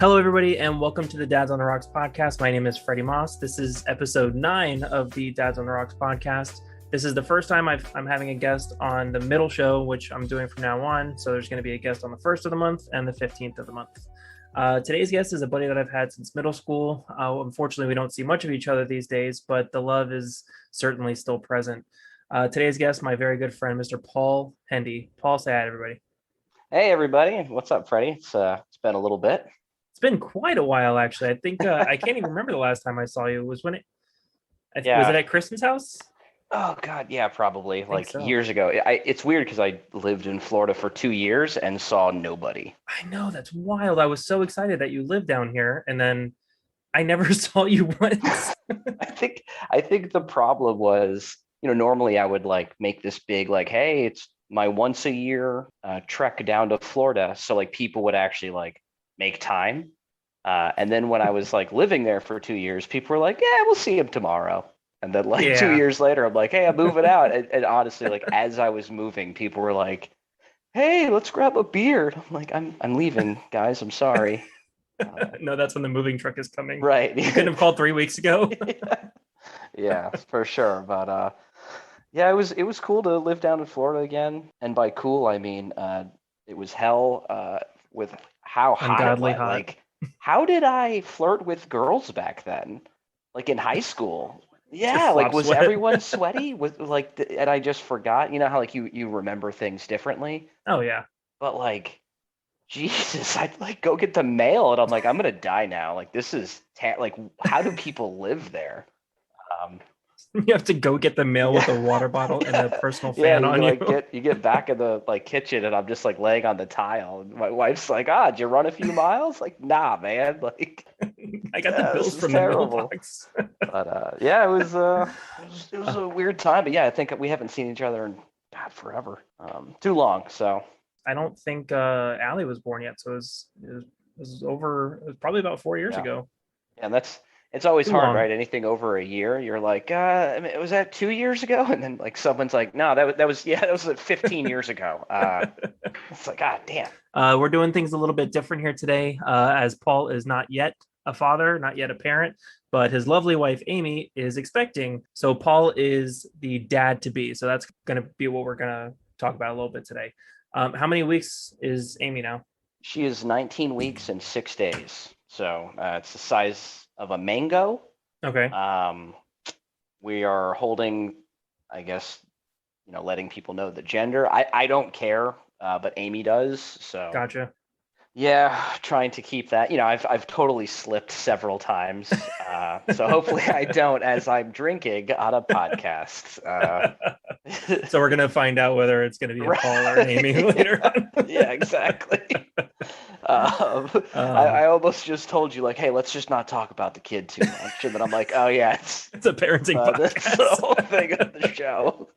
Hello, everybody, and welcome to the Dads on the Rocks podcast. My name is Freddy Maas. This is episode 9 of the Dads on the Rocks podcast. This is the first time I'm having a guest on the middle show, which I'm doing from now on. So there's going to be a guest on the 1st of the month and the 15th of the month. Today's guest is a buddy that I've had since middle school. Unfortunately, we don't see much of each other these days, but the love is certainly still present. Today's guest, my very good friend, Mr. Paul Hendee. Paul, say hi, everybody. Hey, everybody. What's up, Freddie? It's been a little bit. It's been quite a while, actually. I think I can't even remember the last time I saw you. Was it at Kristen's house? Oh God, yeah, probably like so. years ago. It's weird because I lived in Florida for 2 years and saw nobody. I know, that's wild. I was so excited that you lived down here, and then I never saw you once. I think the problem was, normally I would like make this big like, hey, it's my once a year trek down to Florida, so like people would actually like make time. And then when I was like living there for 2 years, people were like, yeah, we'll see him tomorrow. And then like 2 years later, I'm like, hey, I'm moving out. And honestly, like as I was moving, people were like, hey, let's grab a beer. I'm like, I'm leaving, guys. I'm sorry. No, that's when the moving truck is coming. Right. You couldn't have called 3 weeks ago. Yeah, for sure. But yeah, it was cool to live down in Florida again. And by cool, I mean it was hell with how hot Ungodly it was. hot. Like, how did I flirt with girls back then? Like in high school? Yeah, like was everyone sweaty? And I just forgot. You know how like you remember things differently? Oh yeah. But like, Jesus, I'd like go get the mail, and I'm like, I'm gonna die now. Like this is like, how do people live there? You have to go get the mail with a water bottle and a personal fan on you. You get back in the like kitchen, and I'm just like laying on the tile, and my wife's like, did you run a few miles? Like, nah, man. Like, I got the bills from terrible. the mailbox. But yeah, it was a weird time. But yeah, I think we haven't seen each other in forever, too long. So I don't think Allie was born yet, so it was probably about 4 years ago. Yeah, and it's always hard, right? Anything over a year, you're like, I mean, was that 2 years ago? And then like someone's like, no, that was like 15 years ago. It's like, damn. We're doing things a little bit different here today, as Paul is not yet a father, not yet a parent, but his lovely wife Amy is expecting. So Paul is the dad to be. So that's going to be what we're going to talk about a little bit today. How many weeks is Amy now? She is 19 weeks and 6 days. So it's the size of a mango. Okay. We are holding, I guess, letting people know the gender. I don't care, but Amy does. So gotcha. Yeah, trying to keep that. I've totally slipped several times. So hopefully I don't as I'm drinking on a podcast. So we're gonna find out whether it's gonna be a Paul or an Amy later on. Yeah, exactly. I almost just told you, like, hey, let's just not talk about the kid too much. And then I'm like, oh yeah, it's a parenting podcast. That's the whole thing of the show.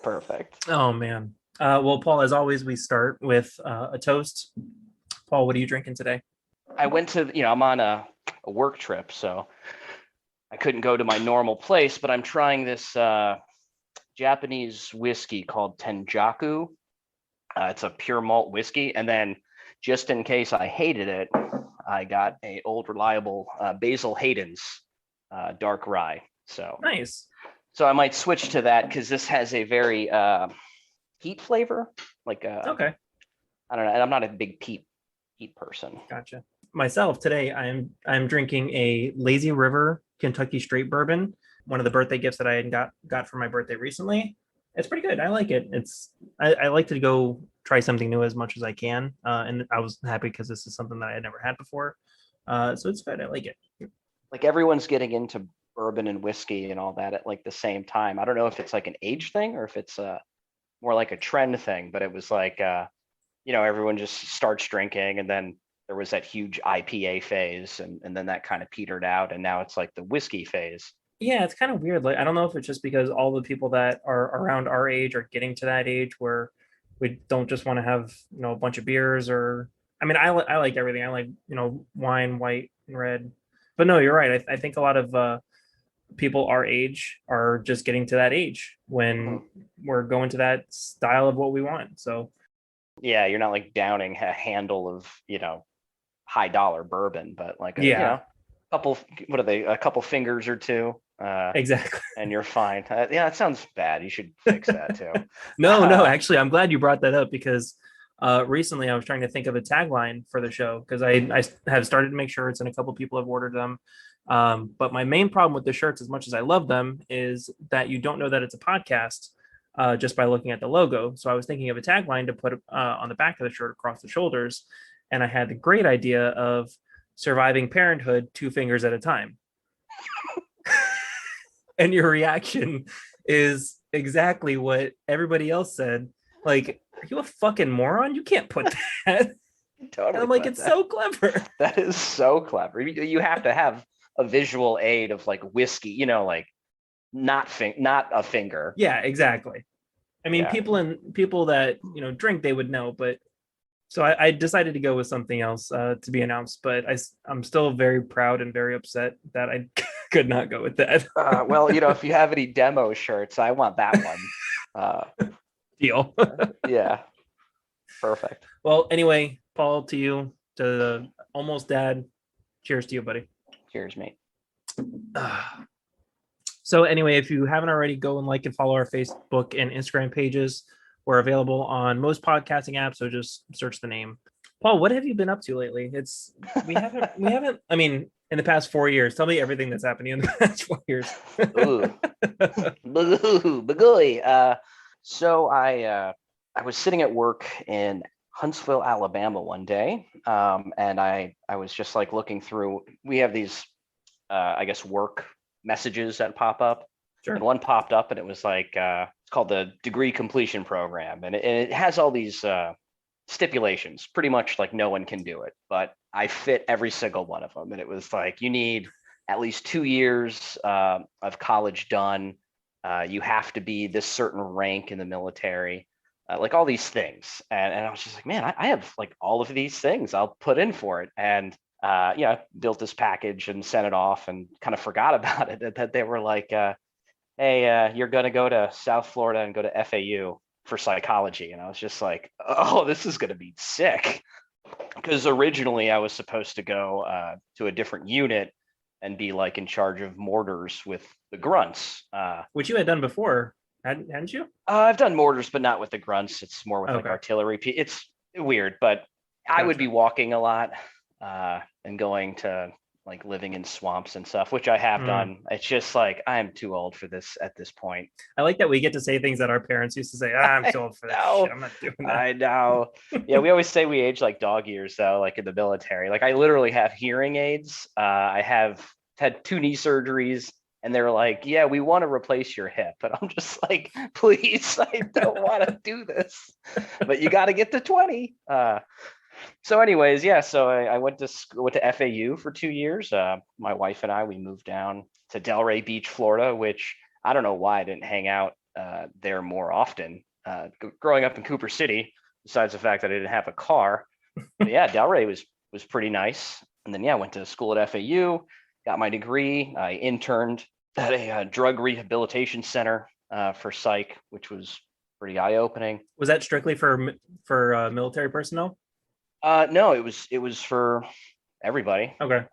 Perfect. Oh man. Well, Paul, as always, we start with a toast. Paul, what are you drinking today? I went to, I'm on a work trip, so I couldn't go to my normal place, but I'm trying this Japanese whiskey called Tenjaku. It's a pure malt whiskey. And then just in case I hated it, I got a old reliable Basil Hayden's dark rye. So nice. So I might switch to that because this has a very peat flavor. Like okay. I don't know. And I'm not a big peat person. Gotcha. Myself today, I'm drinking a Lazy River Kentucky Straight Bourbon, one of the birthday gifts that I had got for my birthday recently. It's pretty good. I like it. I like to go try something new as much as I can, and I was happy because this is something that I had never had before. So it's good. I like it. Like everyone's getting into bourbon and whiskey and all that at like the same time. I don't know if it's like an age thing or if it's more like a trend thing, but it was like everyone just starts drinking, and then there was that huge IPA phase, and then that kind of petered out, and now it's like the whiskey phase. Yeah, it's kind of weird. Like, I don't know if it's just because all the people that are around our age are getting to that age where we don't just want to have, a bunch of beers, or, I mean, I like everything. I like, wine, white and red, but no, you're right. I think a lot of people our age are just getting to that age when we're going to that style of what we want. So yeah, you're not like downing a handle of, high dollar bourbon, but like couple, what are they, a couple fingers or two, exactly. and you're fine. Yeah, it sounds bad. You should fix that too. No, actually, I'm glad you brought that up because recently I was trying to think of a tagline for the show because I have started to make shirts and a couple people have ordered them. But my main problem with the shirts, as much as I love them, is that you don't know that it's a podcast just by looking at the logo. So I was thinking of a tagline to put on the back of the shirt across the shoulders. And I had the great idea of surviving parenthood 2 fingers at a time. And your reaction is exactly what everybody else said. Like, are you a fucking moron? You can't put that. Totally. And I'm like, it's so clever. That is so clever. You have to have a visual aid of like whiskey, like not a finger. Yeah, exactly. I mean, people that drink, they would know, but so I decided to go with something else to be announced. But I'm still very proud and very upset that I could not go with that. Well, if you have any demo shirts, I want that one. Deal. Yeah. Perfect. Well, anyway, Paul, to you, to the almost dad. Cheers to you, buddy. Cheers, mate. So anyway, if you haven't already, go and like and follow our Facebook and Instagram pages. We're available on most podcasting apps, so just search the name. Paul, what have you been up to lately? We haven't. I mean, in the past 4 years, tell me everything that's happened in the past 4 years. Ooh, bagooey. So I was sitting at work in Huntsville, Alabama one day, and I was just like looking through. We have these, I guess, work messages that pop up. Sure. And one popped up, and it was like it's called the degree completion program, and it has all these stipulations. Pretty much like no one can do it, but I fit every single one of them. And it was like you need at least 2 years of college done. You have to be this certain rank in the military, like all these things. And I was just like, man, I have like all of these things. I'll put in for it. And built this package and sent it off and kind of forgot about it. That they were like, hey, you're going to go to South Florida and go to FAU for psychology. And I was just like, oh, this is going to be sick. Because originally I was supposed to go to a different unit and be like in charge of mortars with the grunts. Which you had done before, hadn't you? I've done mortars, but not with the grunts. It's more with like artillery. It's weird, but I would be walking a lot and going to like living in swamps and stuff, which I have done. It's just like, I'm too old for this at this point. I like that we get to say things that our parents used to say. I'm too old for that shit. I'm not doing that. I know. Yeah, we always say we age like dog years though, like in the military. Like I literally have hearing aids. I have had 2 knee surgeries, and they're like, yeah, we want to replace your hip. And I'm just like, please, I don't want to do this. But you got to get to 20. So anyways, yeah, so I went to FAU for 2 years. My wife and I, we moved down to Delray Beach, Florida, which I don't know why I didn't hang out there more often. Growing up in Cooper City, besides the fact that I didn't have a car. But yeah, Delray was pretty nice. And then, yeah, I went to school at FAU, got my degree. I interned at a drug rehabilitation center for psych, which was pretty eye-opening. Was that strictly for military personnel? No, it was for everybody. Okay.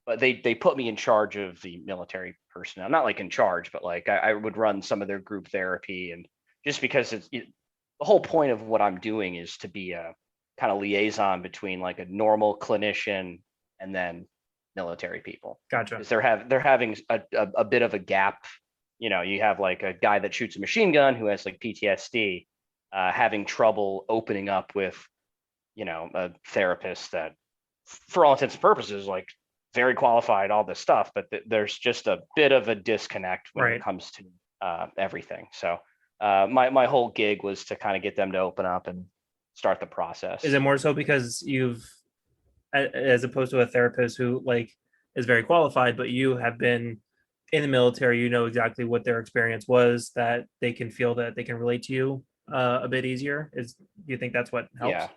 But they put me in charge of the military personnel. Not like in charge, but like I would run some of their group therapy, and just because the whole point of what I'm doing is to be a kind of liaison between like a normal clinician and then military people. Gotcha. Because they're having a bit of a gap. You have like a guy that shoots a machine gun who has like PTSD, having trouble opening up with a therapist that for all intents and purposes like very qualified, all this stuff, but there's just a bit of a disconnect when it comes to everything. So my whole gig was to kind of get them to open up and start the process. Is it more so because you've, as opposed to a therapist who like is very qualified, but you have been in the military, you know exactly what their experience was, that they can feel that they can relate to you a bit easier? Do you think that's what helps?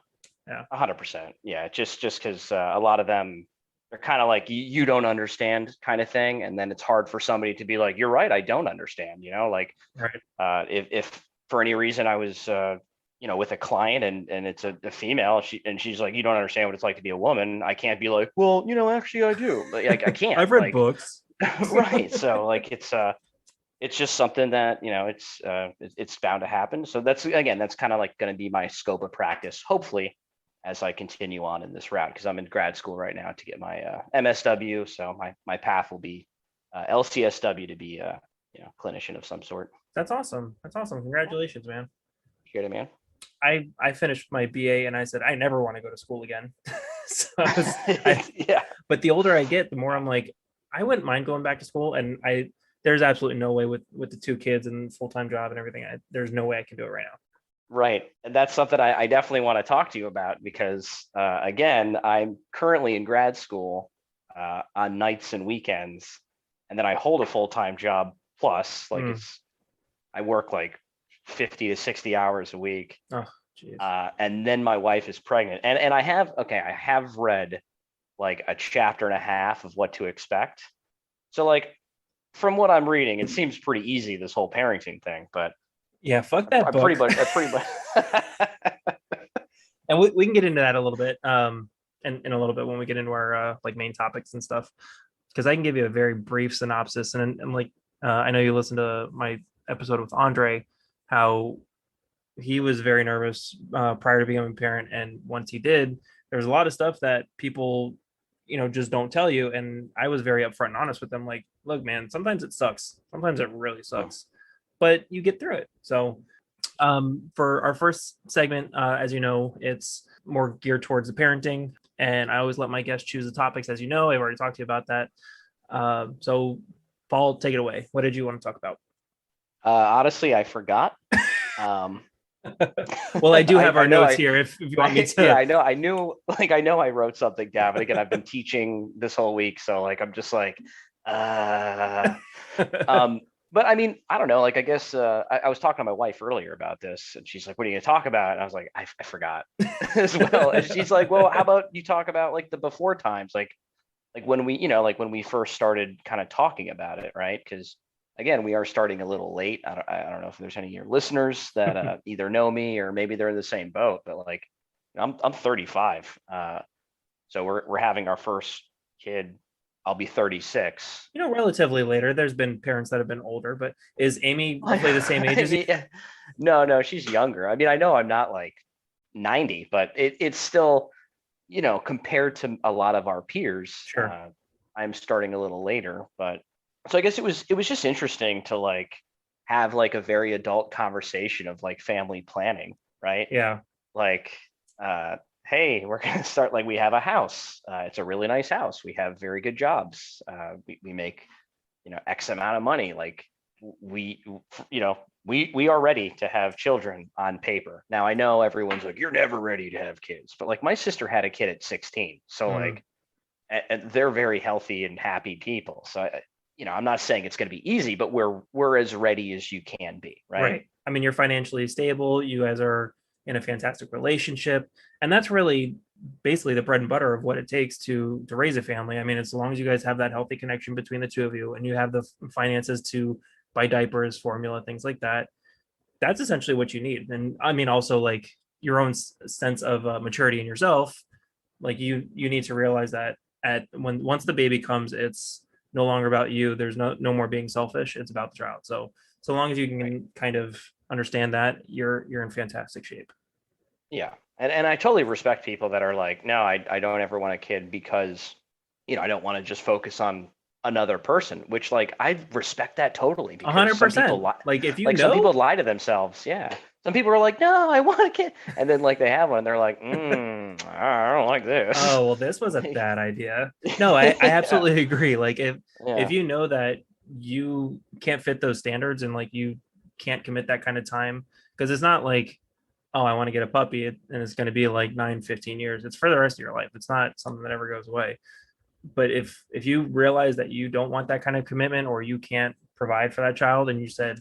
Yeah, 100%. Yeah, just because a lot of them are kind of like you don't understand kind of thing, and then it's hard for somebody to be like, you're right, I don't understand. Like if for any reason I was with a client and it's a female, she's like, you don't understand what it's like to be a woman. I can't be like, well, actually I do. Like, I can't. I've read books. Right. So like it's just something that, it's bound to happen. So that's kind of like going to be my scope of practice, hopefully, as I continue on in this route, because I'm in grad school right now to get my MSW. So my path will be LCSW to be a clinician of some sort. That's awesome. Congratulations, man. Appreciate it, man. I finished my BA and I said I never want to go to school again. So yeah. But the older I get, the more I'm like, I wouldn't mind going back to school. And there's absolutely no way with the 2 kids and full-time job and everything. There's no way I can do it right now. Right. And that's something I definitely want to talk to you about because, again, I'm currently in grad school on nights and weekends. And then I hold a full-time job plus, like I work like 50 to 60 hours a week. Oh, geez. And then my wife is pregnant. And I have read like a chapter and a half of what to expect. So like, from what I'm reading, it seems pretty easy, this whole parenting thing, but yeah, fuck that book. Pretty much. And we can get into that a little bit, in a little bit when we get into our like main topics and stuff, because I can give you a very brief synopsis. And like, I know you listened to my episode with Andre, how he was very nervous prior to becoming a parent, and once he did, there's a lot of stuff that people just don't tell you. And I was very upfront and honest with them, like, look, man, sometimes it sucks, sometimes it really sucks, but you get through it. So for our first segment, as you know, it's more geared towards the parenting, and I always let my guests choose the topics. As you know, I've already talked to you about that. So Paul, take it away. What did you want to talk about? Honestly, I forgot. Well, I do have our notes here if you want me to. Yeah, I knew I wrote something down, but again, I've been teaching this whole week, so like I'm just like but I mean, I don't know, like I guess I was talking to my wife earlier about this, and she's like, what are you gonna talk about? And I was like, I forgot as well. And she's like, well, how about you talk about like the before times, like when we when we first started kind of talking about it, right? Because again, we are starting a little late. I don't know if there's any of your listeners that either know me or maybe they're in the same boat, but like I'm 35. So we're having our first kid. I'll be 36. Relatively later. There's been parents that have been older, but is Amy roughly the same age as you? No, she's younger. I mean, I know I'm not like 90, but it's still, compared to a lot of our peers, sure. I'm starting a little later, but so I guess it was just interesting to like have like a very adult conversation of like family planning, right? Yeah. Like, hey, we're going to start, like, we have a house. It's a really nice house. We have very good jobs. We make, X amount of money. Like we are ready to have children on paper. Now I know everyone's like, you're never ready to have kids, but like my sister had a kid at 16. So like, and they're very healthy and happy people. So, I'm not saying it's going to be easy, but we're as ready as you can be. Right. I mean, you're financially stable. You guys are in a fantastic relationship. And that's really basically the bread and butter of what it takes to raise a family. I mean, as long as you guys have that healthy connection between the two of you and you have the finances to buy diapers, formula, things like that, that's essentially what you need. And I mean, also like your own sense of maturity in yourself, like you need to realize that once the baby comes, it's no longer about you. There's no more being selfish. It's about the child. So long as you can kind of understand that, you're in fantastic shape. Yeah. And I totally respect people that are like, no, I don't ever want a kid because, I don't want to just focus on another person, which like, I respect that totally. 100%. Like if you some people lie to themselves. Yeah. Some people are like, no, I want a kid. And then like they have one and they're like, I don't like this. Oh, well, this was a bad idea. No, I absolutely agree. Like if you know that you can't fit those standards and like you can't commit that kind of time, because it's not like, oh, I want to get a puppy and it's going to be like 9-15 years. It's for the rest of your life. It's not something that ever goes away. But if you realize that you don't want that kind of commitment or you can't provide for that child and you said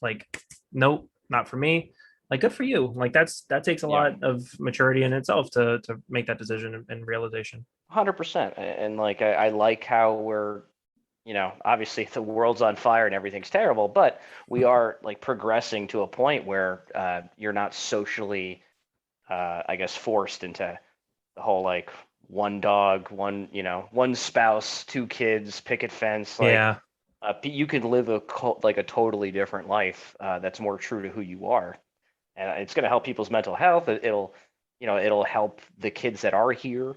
like, nope, not for me, like good for you. Like that takes a lot of maturity in itself to make that decision and realization. 100%. And like I like how we're obviously the world's on fire and everything's terrible, but we are like progressing to a point where you're not socially, I guess, forced into the whole like one dog, one spouse, two kids, picket fence. Like Yeah, you can live like a totally different life that's more true to who you are, and it's going to help people's mental health. It'll help the kids that are here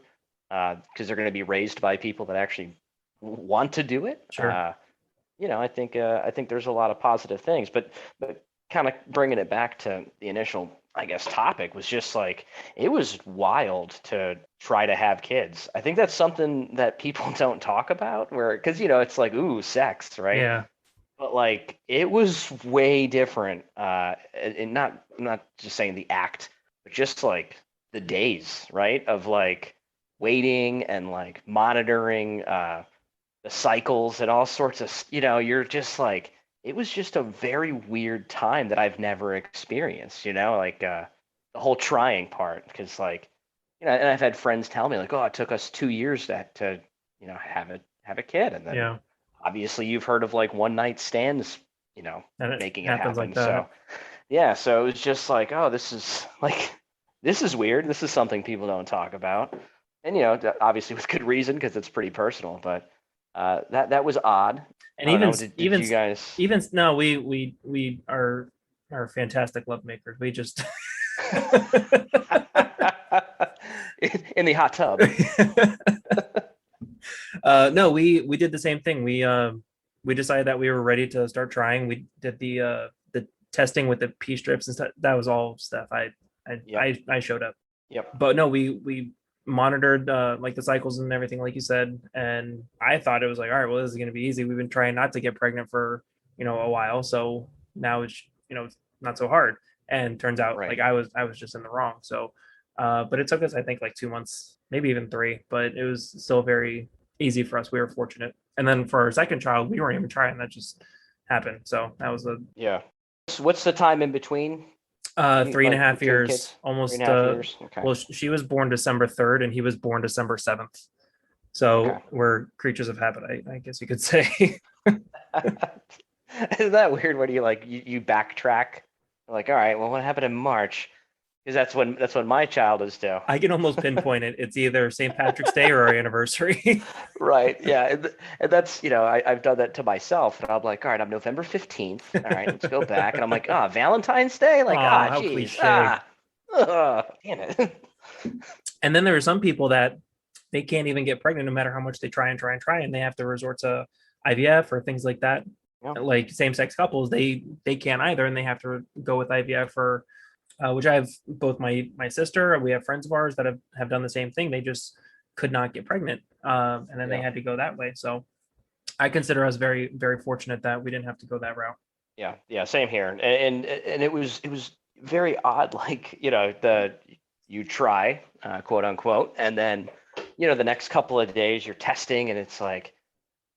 because they're going to be raised by people that actually want to do it. sure. I think there's a lot of positive things, but kind of bringing it back to the initial, I guess, topic was just like it was wild to try to have kids. I think that's something that people don't talk about, where because it's like ooh, sex, right? Yeah. But like it was way different. And not I'm not just saying the act, but just like the days, right? Of like waiting and like monitoring the cycles and all sorts of, you're just like, it was just a very weird time that I've never experienced, like the whole trying part. Because like, and I've had friends tell me like, oh, it took us 2 years to have a kid. And then Yeah. obviously you've heard of like one night stands, And it making it happens happen. like that. So yeah, so it was just like, oh, this is weird. This is something people don't talk about. And obviously with good reason because it's pretty personal, but that was odd. And I don't even know. Did you guys? even no, we are fantastic love makers. We just In the hot tub. No, we did the same thing. We decided that we were ready to start trying. We did the testing with the pee strips and stuff. That was all stuff. Yep. I showed up. Yep. But no, we monitored like the cycles and everything, like you said. And I thought it was like, all right, well, this is going to be easy. We've been trying not to get pregnant for a while, so now it's it's not so hard. And turns out like Right. I was just in the wrong. So, but it took us I think like 2 months, maybe even three, but it was still very easy for us. We were fortunate. And then for our second child, we weren't even trying. That just happened. So that was a Yeah. What's the time in between? three and a Like half between years, kids? Three and almost. a half years. Okay. Well, she was born December 3rd, and he was born December 7th. Okay. So we're creatures of habit, I guess you could say. Isn't that weird when you backtrack? Like, all right, well, what happened in March? Because that's when my child is due. I can almost pinpoint it. It's either St. Patrick's Day or our anniversary. Right. Yeah. And that's, I've done that to myself. And I'm like, all right, I'm November 15th. All right, let's go back. And I'm like, Valentine's Day? Like, Oh, how geez. cliche. Damn it. And then there are some people that they can't even get pregnant no matter how much they try and try and try, and they have to resort to IVF or things like that. Yeah. Like same-sex couples, they can't either, and they have to go with IVF for which I have both my sister, we have friends of ours that have done the same thing. They just could not get pregnant. And then they Yeah. had to go that way. So I consider us very, very fortunate that we didn't have to go that route. Yeah. Yeah. Same here. And it was very odd. Like, you try, quote unquote, and then, the next couple of days you're testing and it's like,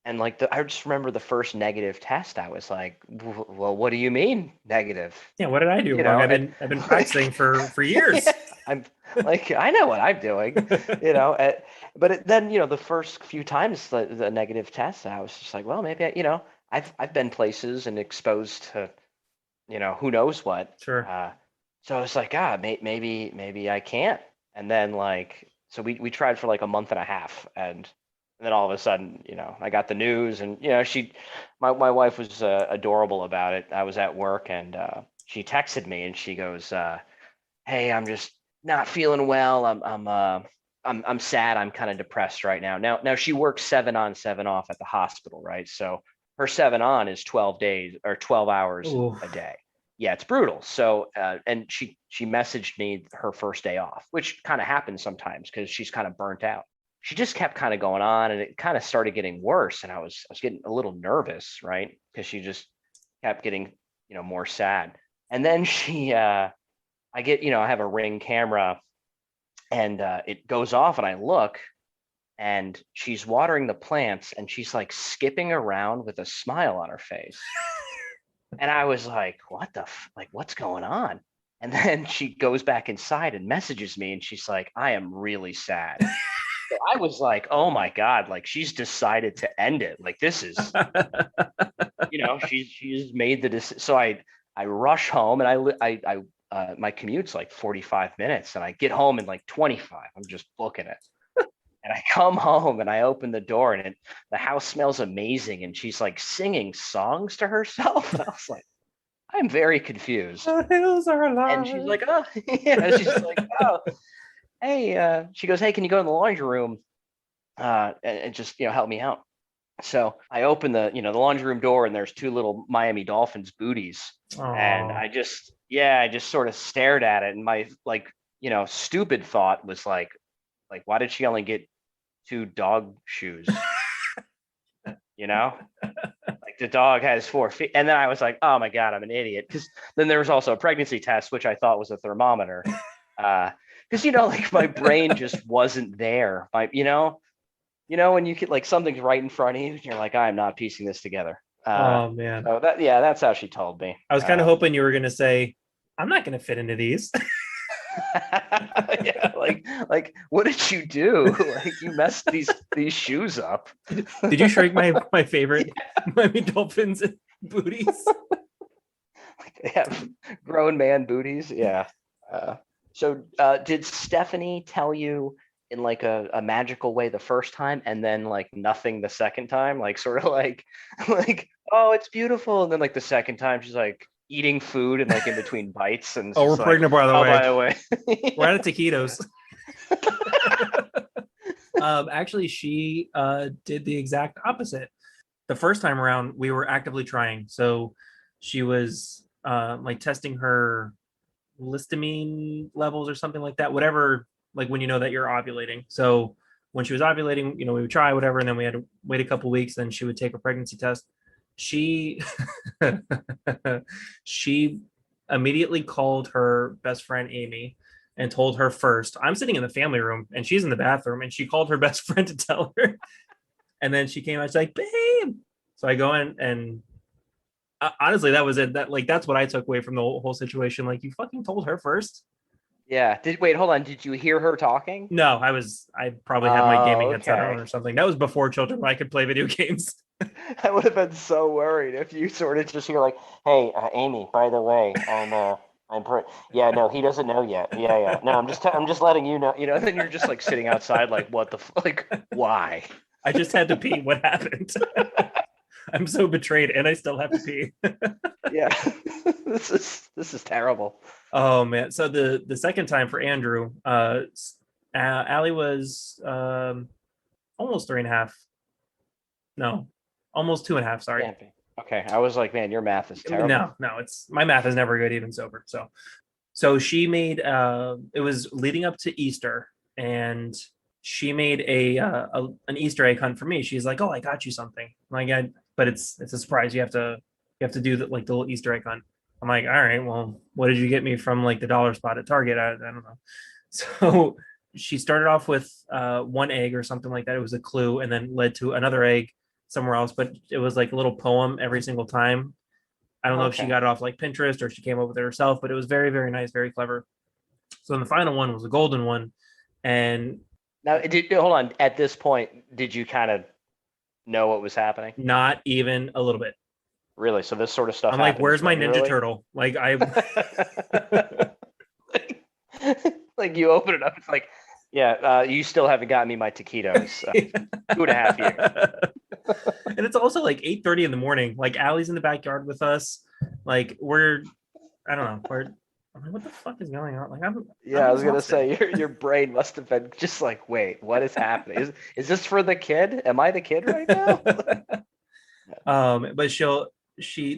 and like I just remember the first negative test. I was like, well, what do you mean negative? Yeah, what did I do wrong? I've been practicing for years. Yeah, I'm like, I know what I'm doing, but then, the first few times the negative test, I was just like, well, maybe I've been places and exposed to, who knows what. Sure. So I was like, maybe I can't. And then like, so we tried for like a month and a half, and then all of a sudden, I got the news, and my wife was adorable about it. I was at work, and she texted me, and she goes, "Hey, I'm just not feeling well. I'm sad. I'm kind of depressed right now." Now she works 7 on, 7 off at the hospital, right? So her 7 on is 12 days or 12 hours Ooh. a day. Yeah, it's brutal. So and she messaged me her first day off, which kind of happens sometimes because she's kind of burnt out. She just kept kind of going on, and it kind of started getting worse, and I was getting a little nervous, right? Because she just kept getting more sad. And then I have a Ring camera, and it goes off, and I look, and she's watering the plants, and she's like skipping around with a smile on her face. And I was like, what's going on? And then she goes back inside and messages me, and she's like, I am really sad. I was like, oh my God, like she's decided to end it. Like this is, she's made the decision. So I rush home and my commute's like 45 minutes and I get home in like 25. I'm just booking it. And I come home and I open the door and the house smells amazing. And she's like singing songs to herself. And I was like, I'm very confused. The hills are alive. And she's like, oh, yeah. She's like, oh, hey. She goes, hey, can you go in the laundry room and just help me out? So I open the laundry room door and there's two little Miami Dolphins booties. Aww. And I just sort of stared at it. And my stupid thought was like, why did she only get 2 dog shoes? Like the dog has 4 feet. And then I was like, oh my God, I'm an idiot. Because then there was also a pregnancy test, which I thought was a thermometer. Because like my brain just wasn't there. When you get like something's right in front of you, and you're like, I'm not piecing this together. Oh man. So that's how she told me. I was kind of hoping you were gonna say, I'm not gonna fit into these. Yeah, like what did you do? Like you messed these shoes up. Did you shrink my favorite Miami Dolphins booties? Like they have grown man booties. Yeah. So did Stephanie tell you in like a magical way the first time and then like nothing the second time? Like sort of like oh, it's beautiful. And then like the second time she's like eating food and like in between bites and we're pregnant by the way. Yeah. We're at a taquitos. Actually she did the exact opposite. The first time around we were actively trying. So she was like testing her histamine levels or something like that, whatever, like when you know that you're ovulating. So when she was ovulating, we would try whatever, and then we had to wait a couple weeks, then she would take a pregnancy test. She she immediately called her best friend Amy and told her first. I'm sitting in the family room and she's in the bathroom, and she called her best friend to tell her. And then she came out, she's like, babe. So I go in, and honestly, that was it. That's what I took away from the whole situation. Like, you fucking told her first. Yeah. Wait, hold on. Did you hear her talking? No, I probably had my gaming headset on or something. That was before children, I could play video games. I would have been so worried if you sort of just hear like, "Hey, Amy, by the way, yeah, no, he doesn't know yet. Yeah. No, I'm just letting you know. And then you're just like sitting outside, like, what the like, why? I just had to pee. What happened? I'm so betrayed, and I still have to pee. Yeah, this is terrible. Oh man! So the second time for Andrew, Allie was almost 3.5. No, almost 2.5. Sorry. Okay, I was like, man, your math is terrible. No, it's my math is never good, even sober. So she made it was leading up to Easter, and she made an Easter egg hunt for me. She's like, "Oh, I got you something." I'm like, but it's a surprise. You have to do the little Easter egg hunt. I'm like, all right, well, what did you get me from like the dollar spot at Target? I don't know. So she started off with 1 egg or something like that. It was a clue, and then led to another egg somewhere else. But it was like a little poem every single time. I don't know if she got it off like Pinterest or she came up with it herself, but it was very, very nice, very clever. So then the final one was a golden one. And now, hold on. At this point, did you kind of know what was happening? Not even a little bit. Really? So this sort of stuff. I'm like, where's my Ninja Turtle? Like like you open it up, it's like, yeah, you still haven't gotten me my taquitos. 2.5 years. And it's also like 8:30 in the morning. Like Allie's in the backyard with us. Like I don't know. I'm like, what the fuck is going on? Like I was gonna say your brain must have been just like, wait, what is happening? Is this for the kid? Am I the kid right now? But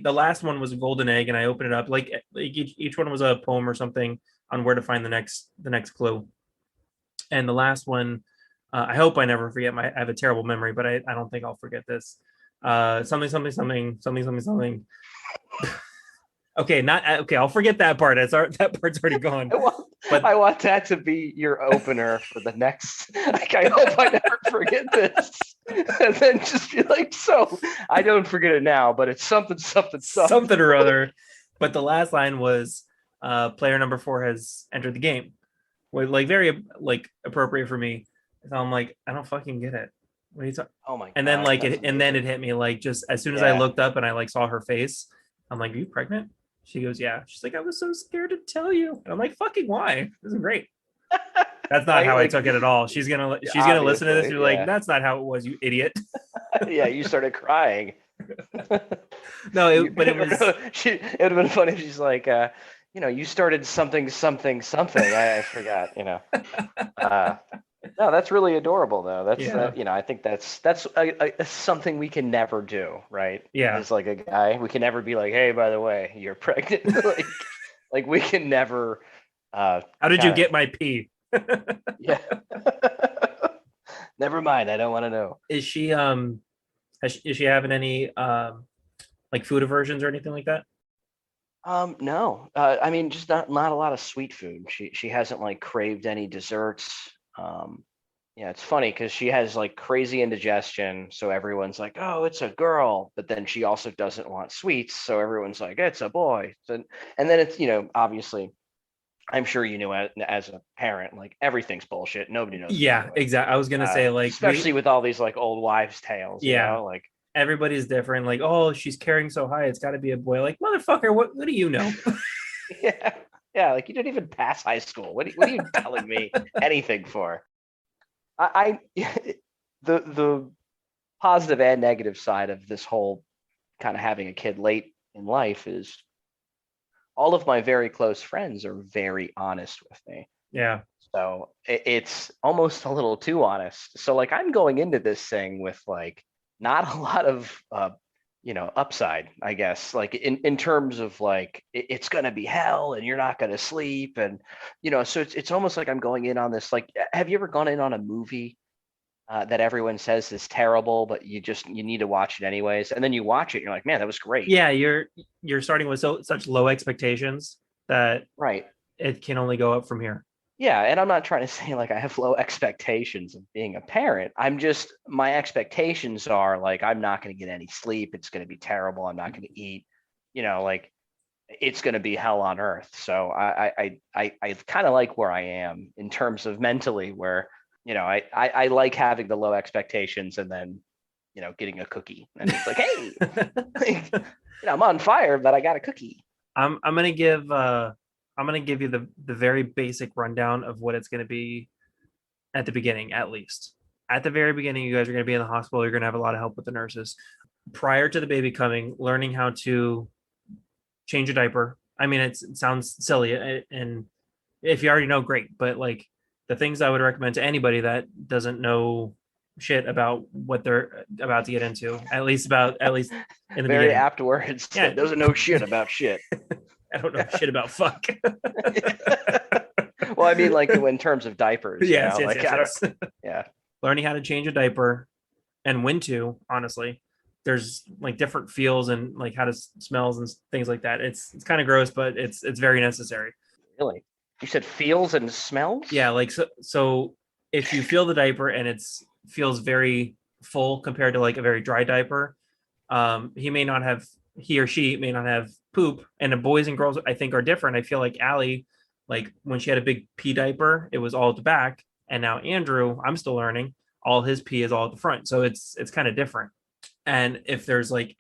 the last one was a golden egg, and I opened it up. Like each one was a poem or something on where to find the next clue. And the last one, I hope I never forget. I have a terrible memory, but I don't think I'll forget this. Something. Okay, I'll forget that part. That part's already gone. I want that to be your opener for the next. Like, I hope I never forget this, and then just be like, so I don't forget it now, but it's something or other. But the last line was, player number 4 has entered the game. Like very like appropriate for me. So I'm like, I don't fucking get it. What are you talking? Oh my And then gosh, like that's and then it amazing. hit me like just as soon as I Yeah. looked up and I like saw her face, I'm like, are you pregnant? She goes, yeah. She's like, I was so scared to tell you. And I'm like, fucking why? This is great. That's not Right? how I Like took it at all. She's gonna listen to this and obviously, be like, yeah. that's not how it was, you idiot. Yeah, you started crying. No, but it was It would have been funny if she's like, you started something, something, something. I forgot, Uh, no, that's really adorable, though. That's yeah, I think that's something we can never do, right? yeah. As like a guy, we can never be like, hey, by the way, you're pregnant. like we can never How did you kind of, get my pee? yeah. Never mind. I don't want to know. Is she is she having any like food aversions or anything like that? No. I mean, just not a lot of sweet food. She hasn't like craved any desserts. Yeah, it's funny because she has like crazy indigestion, so everyone's like, "Oh, it's a girl," but then she also doesn't want sweets, so everyone's like, "It's a boy." So, and then it's obviously, I'm sure as a parent, like everything's bullshit. Nobody knows what they're Yeah, doing. exactly. I was gonna say like Especially with all these like old wives' tales, yeah, like everybody's different. Like, oh, she's carrying so high, it's got to be a boy. Like, motherfucker, what do you know? yeah, yeah, like you didn't even pass high school. What are you telling me anything for? I the positive and negative side of this whole kind of having a kid late in life is all of my very close friends are very honest with me. Yeah, So it's almost a little too honest. So like I'm going into this thing with like not a lot of upside, I guess. Like in terms of like it's gonna be hell and you're not gonna sleep and so it's almost like I'm going in on this. Like, have you ever gone in on a movie that everyone says is terrible, but you need to watch it anyways, and then you watch it, and you're like, man, that was great. yeah. You're starting with such low expectations that Right. it can only go up from here. Yeah, and I'm not trying to say like I have low expectations of being a parent. I'm just my expectations are like I'm not going to get any sleep. It's going to be terrible. I'm not going to eat. Like it's going to be hell on earth. So I kind of like where I am in terms of mentally, where I like having the low expectations and then getting a cookie and it's like, hey, like, I'm on fire, but I got a cookie. I'm gonna give you the very basic rundown of what it's gonna be at the beginning, at least. At the very beginning, you guys are gonna be in the hospital. You're gonna have a lot of help with the nurses. Prior to the baby coming, learning how to change a diaper. I mean, it sounds silly, and if you already know, great. But like the things I would recommend to anybody that doesn't know shit about what they're about to get into, at least in the Very beginning. apt words. Yeah, Doesn't know shit about shit. I don't know shit about fuck. Well, I mean, like in terms of diapers, Yes, yes, like yes, I don't. yes. Yeah. Learning how to change a diaper and when to, honestly. There's like different feels and like how to smells and things like that. It's kind of gross, but it's very necessary. Really. You said feels and smells. Yeah, like so if you feel the diaper and it's feels very full compared to like a very dry diaper, he or she may not have poop. And the boys and girls I think are different. I feel like Allie, like when she had a big pee diaper, it was all at the back, and now Andrew, I'm still learning, all his pee is all at the front. So it's kind of different. And if there's like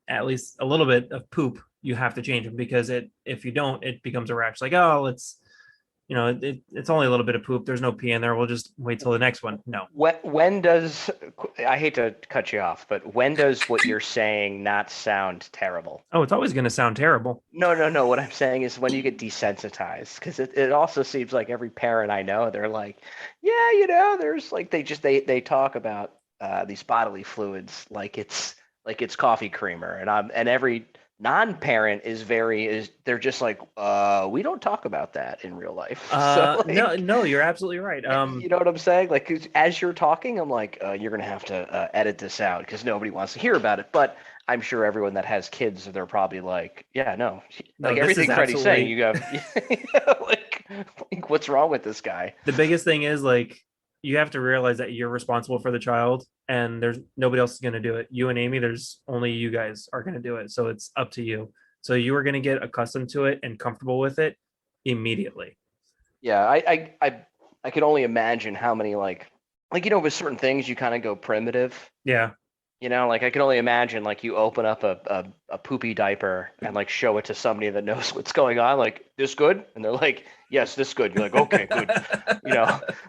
at least a little bit of poop, you have to change them because if you don't, it becomes a rash. Like, oh, it's only a little bit of poop. There's no pee in there. We'll just wait till the next one. No. When does I hate to cut you off, but when does what you're saying not sound terrible? Oh, it's always going to sound terrible. No, no, no. What I'm saying is when you get desensitized, because it also seems like every parent I know, they're like, yeah, there's like they talk about these bodily fluids like it's coffee creamer, and every non-parent is they're just like, we don't talk about that in real life. So No, like, no, you're absolutely right. you know what I'm saying? Like, 'cause as you're talking, I'm like, you're gonna have to edit this out because nobody wants to hear about it. But I'm sure everyone that has kids, they're probably like, yeah, no, No, like this is everything Freddie's saying, absolutely you have, like, what's wrong with this guy? the biggest thing is like you have to realize that you're responsible for the child and there's nobody else is going to do it. You and Amy, there's only you guys are going to do it. So it's up to you. So you are going to get accustomed to it and comfortable with it immediately. Yeah, I could only imagine how many like like, with certain things, you kind of go primitive. Yeah. Like I can only imagine like you open up a poopy diaper and like show it to somebody that knows what's going on, like this good? And they're like, yes, this good. You're like, okay, good.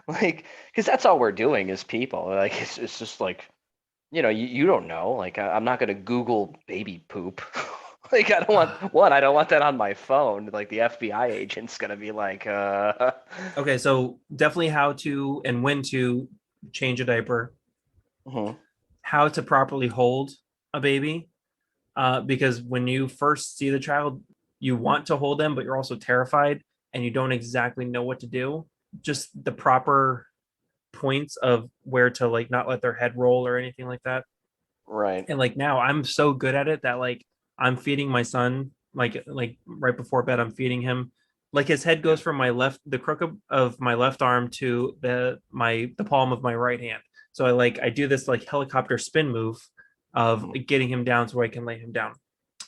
Like, because that's all we're doing as people. Like it's just like, you don't know. Like I'm not gonna Google baby poop. Like I don't want that on my phone. Like the FBI agent's gonna be like, Okay, so definitely how to and when to change a diaper, mhm. how to properly hold a baby, because when you first see the child, you want to hold them, but you're also terrified and you don't exactly know what to do. Just the proper points of where to like not let their head roll or anything like that. Right. And like now I'm so good at it that like I'm feeding my son like right before bed I'm feeding him. Like his head goes from my left the crook of my left arm to the palm of my right hand. So I do this like helicopter spin move of Mhm. getting him down so I can lay him down.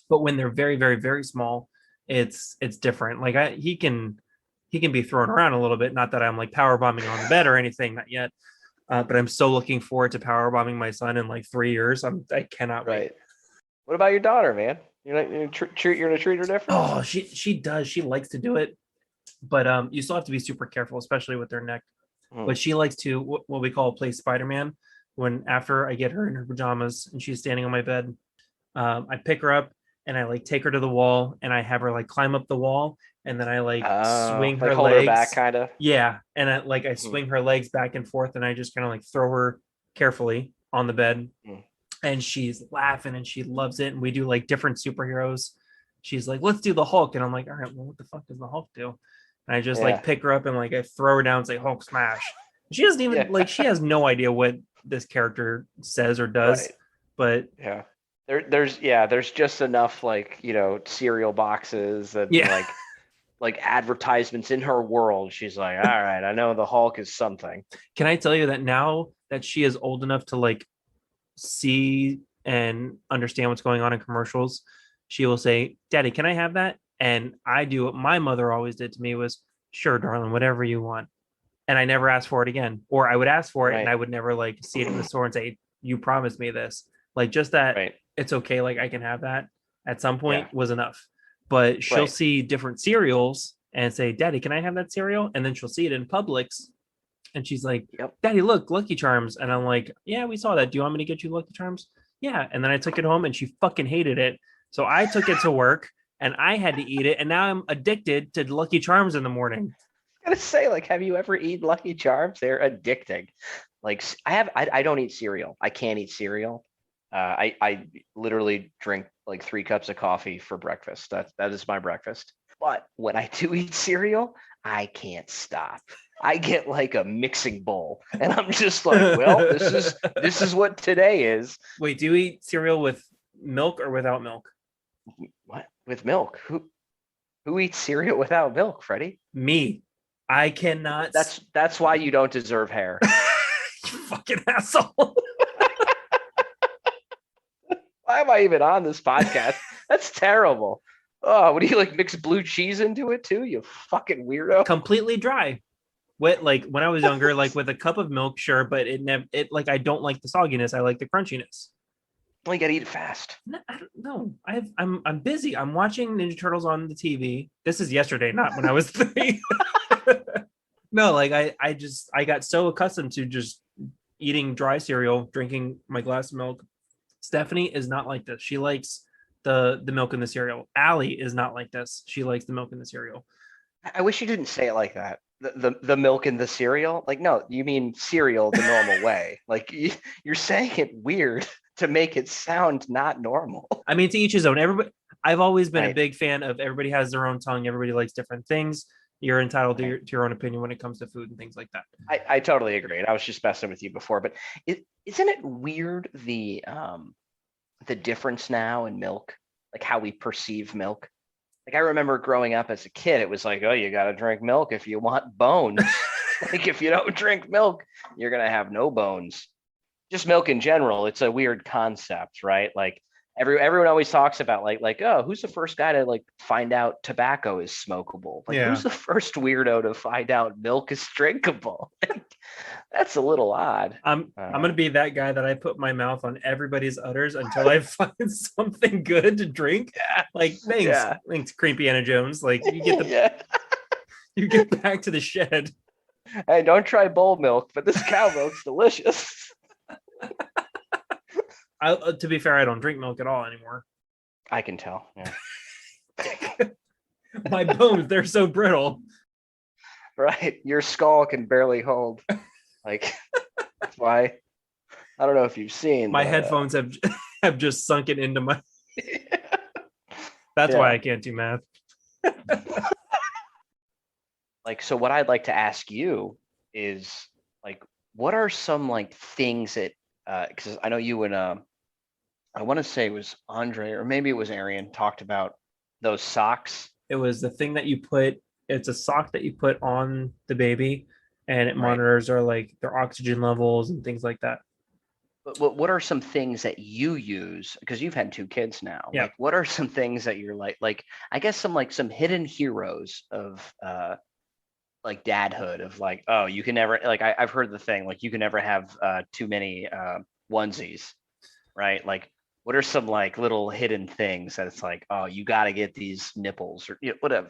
But when they're very very very small, it's different. Like he can be thrown around a little bit. Not that I'm like power bombing on the bed or anything, not yet. But I'm so looking forward to power bombing my son in like 3 years. I cannot wait. Right. What about your daughter, man? You're gonna treat her different? Oh, she does. She likes to do it, but you still have to be super careful, especially with their neck. Hmm. But she likes to what we call play Spider-Man. When after I get her in her pajamas and she's standing on my bed, I pick her up and I like take her to the wall and I have her like climb up the wall and then I like swing Like her hold her back, legs. kind of. Yeah, and I Hmm. swing her legs back and forth and I just kind of like throw her carefully on the bed and she's laughing and she loves it. And we do like different superheroes. She's like, let's do the Hulk. And I'm like, all right, well, what the fuck does the Hulk do? And I just like Yeah. pick her up and like I throw her down and say Hulk smash. She doesn't even Yeah. like she has no idea what this character says or does, Right. but Yeah. There's just enough like, cereal boxes and yeah. like advertisements in her world. She's like, all right, I know the Hulk is something. Can I tell you that now that she is old enough to like see and understand what's going on in commercials, she will say, Daddy, can I have that? And I do what my mother always did to me was, sure, darling, whatever you want. And I never asked for it again. Or I would ask for it and Right. I would never like see it in the store and say, you promised me this. Like just that Right. it's okay, like I can have that at some Yeah. point was enough. But she'll Right. see different cereals and say, Daddy, can I have that cereal? And then she'll see it in Publix and she's like, Yep. Daddy, look, Lucky Charms. And I'm like, yeah, we saw that. Do you want me to get you Lucky Charms? Yeah. And then I took it home and she fucking hated it. So I took it to work and I had to eat it. And now I'm addicted to Lucky Charms in the morning. I gotta say, like, have you ever eaten Lucky Charms? They're addicting. Like I don't eat cereal. I can't eat cereal. I literally drink like 3 cups of coffee for breakfast. That is my breakfast. But when I do eat cereal, I can't stop. I get like a mixing bowl, and I'm just like, well, this is what today is. Wait, do you eat cereal with milk or without milk? What with milk? Who eats cereal without milk, Freddie? Me. I cannot. That's why you don't deserve hair. You fucking asshole. Why am I even on this podcast? That's terrible. Oh, what do you like mix blue cheese into it too? You fucking weirdo. Completely dry. What like when I was younger, like with a cup of milk, sure, but it never it like I don't like the sogginess. I like the crunchiness. Well, you gotta eat it fast. No, I don't know. I'm busy. I'm watching Ninja Turtles on the TV. This is yesterday, not when I was 3. No, like I got so accustomed to just eating dry cereal, drinking my glass of milk. Stephanie is not like this. She likes the milk in the cereal. Allie is not like this. She likes the milk in the cereal. I wish you didn't say it like that. The milk in the cereal. Like, no, you mean cereal the normal way. Like you're saying it weird to make it sound not normal. I mean, to each his own. Everybody. I've always been a Right. big fan of everybody has their own tongue. Everybody likes different things. You're entitled to Right. your own opinion when it comes to food and things like that. I totally agree. And I was just messing with you before, but isn't it weird the difference now in milk, like how we perceive milk? Like I remember growing up as a kid, it was like, oh, you got to drink milk if you want bones. Like if you don't drink milk, you're gonna have no bones. Just milk in general, it's a weird concept, right? Like everyone always talks about like, oh, who's the first guy to like find out tobacco is smokable? Like, Yeah. who's the first weirdo to find out milk is drinkable? That's a little odd. I'm gonna be that guy that I put my mouth on everybody's udders until I find something good to drink. Yeah. Like, thanks, creepy Anna Jones. Like, you get Yeah. you get back to the shed. Hey, don't try bull milk, but this cow milk's delicious. To be fair, I don't drink milk at all anymore. I can tell. Yeah. My bones, they're so brittle. Right. Your skull can barely hold. Like, that's why. I don't know if you've seen. My headphones have just sunken into my. That's why I can't do math. Like, so what I'd like to ask you is, like, what are some like things that, because I know you and I want to say it was Andre or maybe it was Arian talked about those socks. It was the thing that you put. It's a sock that you put on the baby, and it monitors their oxygen levels and things like that. But what are some things that you use? Because you've had 2 kids now. Yeah. Like, what are some things that you're like? I guess some hidden heroes of like dadhood of like, oh, you can never like I've heard the thing like you can never have too many onesies, right? Like, what are some like little hidden things that it's like, oh, you got to get these nipples or whatever.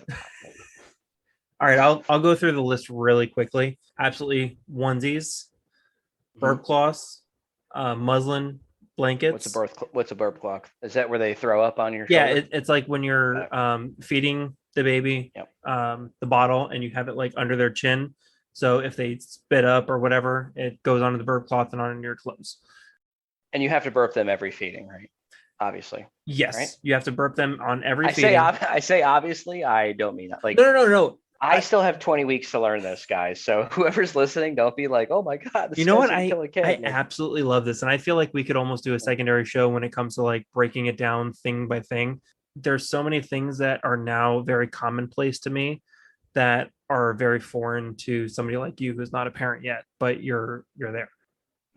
All right, I'll go through the list really quickly. Absolutely, onesies, burp cloths, muslin blankets. What's a burp cloth? Is that where they throw up on your Yeah, shoulder? it's like when you're feeding the baby the bottle and you have it like under their chin. So if they spit up or whatever, it goes onto the burp cloth and onto your clothes. And you have to burp them every feeding, right? Obviously. Yes, right? You have to burp them on every feeding. I say obviously. I don't mean that. Like no. I still have 20 weeks to learn this, guys. So whoever's listening, don't be like, "Oh my god, you know what? I absolutely love this, and I feel like we could almost do a secondary show when it comes to like breaking it down thing by thing. There's so many things that are now very commonplace to me that are very foreign to somebody like you who's not a parent yet, but you're there.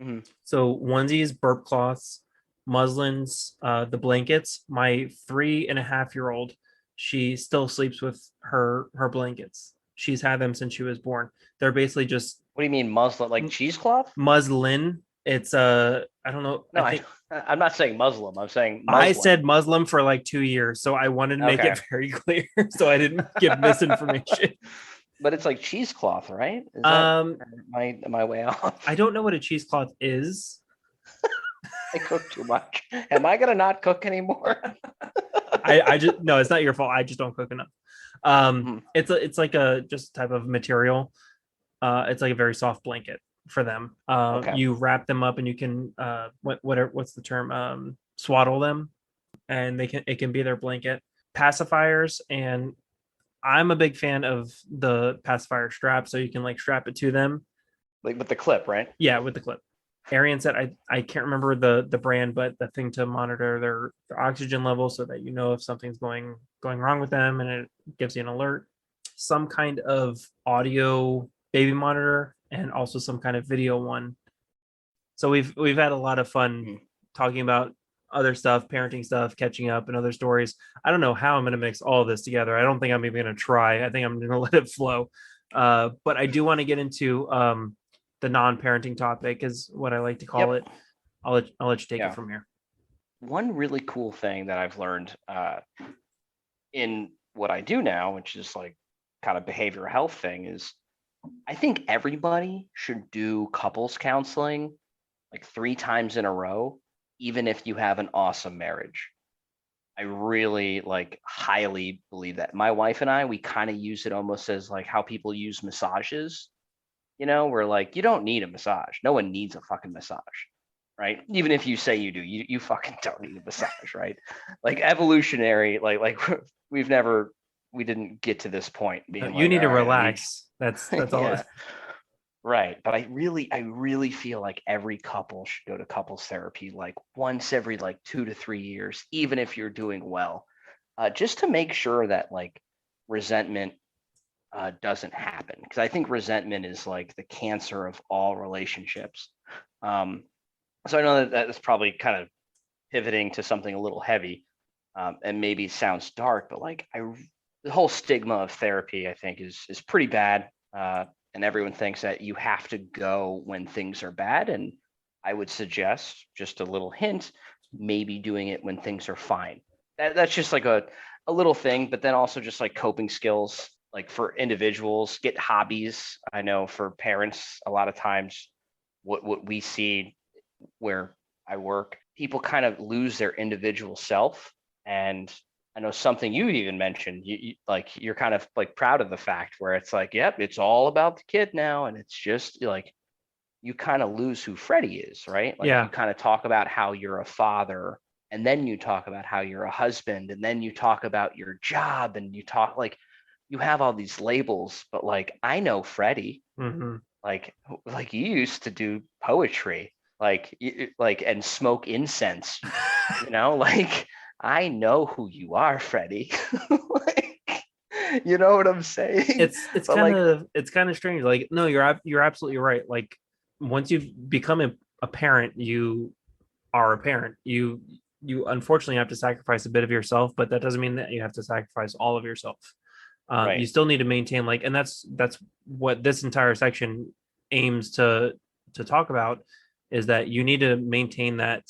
Mm-hmm. So onesies, burp cloths, muslins, the blankets. My 3.5-year-old, she still sleeps with her blankets. She's had them since she was born. They're basically just. What do you mean muslin? Like cheesecloth? Muslin. It's I don't know. No, I'm not saying Muslim. I'm saying Muslim. I said Muslim for like 2 years, so I wanted to make it very clear so I didn't give misinformation. But it's like cheesecloth, right? Am I way off? I don't know what a cheesecloth is. I cook too much. Am I gonna not cook anymore? I just no, it's not your fault. I just don't cook enough. It's like a just type of material. It's like a very soft blanket for them. You wrap them up and you can what's the term? Swaddle them, and it can be their blanket. Pacifiers, and I'm a big fan of the pacifier strap, so you can like strap it to them, like with the clip, right? Yeah, with the clip. Arian said I can't remember the brand, but the thing to monitor their oxygen level so that you know if something's going wrong with them, and it gives you an alert. Some kind of audio baby monitor, and also some kind of video one. So we've had a lot of fun talking about other stuff, parenting stuff, catching up, and other stories. I don't know how I'm going to mix all of this together. I don't think I'm even going to try. I think I'm going to let it flow. But I do want to get into the non-parenting topic, is what I like to call it. I'll let you take it from here. One really cool thing that I've learned in what I do now, which is like kind of behavioral health thing, is I think everybody should do couples counseling like 3 times in a row, even if you have an awesome marriage. I really highly believe that. My wife and I, we kind of use it almost as like how people use massages. We're like, you don't need a massage. No one needs a fucking massage, right? Even if you say you do, you fucking don't need a massage, right? Like evolutionary, we didn't get to this point. You need to relax. That's all. Right. But I really feel like every couple should go to couples therapy like once every 2 to 3 years, even if you're doing well, just to make sure that resentment doesn't happen. Because I think resentment is like the cancer of all relationships. So I know that's probably kind of pivoting to something a little heavy, and maybe it sounds dark, but like the whole stigma of therapy, I think, is pretty bad. And everyone thinks that you have to go when things are bad. And I would suggest, just a little hint, maybe doing it when things are fine. That's just like a little thing, but then also just like coping skills, like for individuals, get hobbies. I know for parents, a lot of times what we see where I work, people kind of lose their individual self. And I know something you even mentioned, like you're kind of like proud of the fact where it's like, yep, it's all about the kid now. And it's just like, you kind of lose who Freddy is, right? Like Yeah. you kind of talk about how you're a father, and then you talk about how you're a husband, and then you talk about your job, and you talk like you have all these labels. But like, I know Freddy, Hmm. like you used to do poetry, like and smoke incense, like I know who you are, Freddy. Like, you know what I'm saying? It's But kind like, of it's kind of strange. Like, no, you're absolutely right. Like, once you've become a parent, you are a parent. You unfortunately have to sacrifice a bit of yourself, but that doesn't mean that you have to sacrifice all of yourself. You right, still need to maintain, like, and that's what this entire section aims to talk about, is that you need to maintain that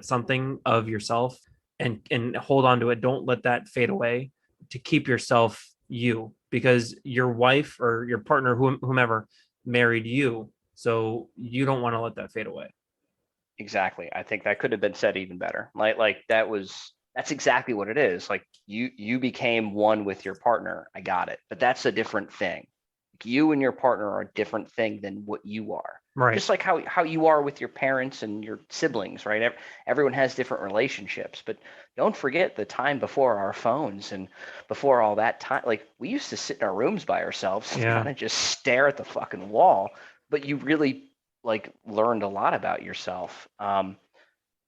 something of yourself, and hold on to it. Don't let that fade away, to keep yourself you, because your wife or your partner, whomever, married you, so you don't want to let that fade away. exactly. I think that could have been said even better. Like that's exactly what it is. Like you became one with your partner. I got it. But that's a different thing. Like you and your partner are a different thing than what you are. Right. Just like how you are with your parents and your siblings, right? Everyone has different relationships, but don't forget the time before our phones and before all that time. Like we used to sit in our rooms by ourselves and Yeah. kind of just stare at the fucking wall, but you really like learned a lot about yourself.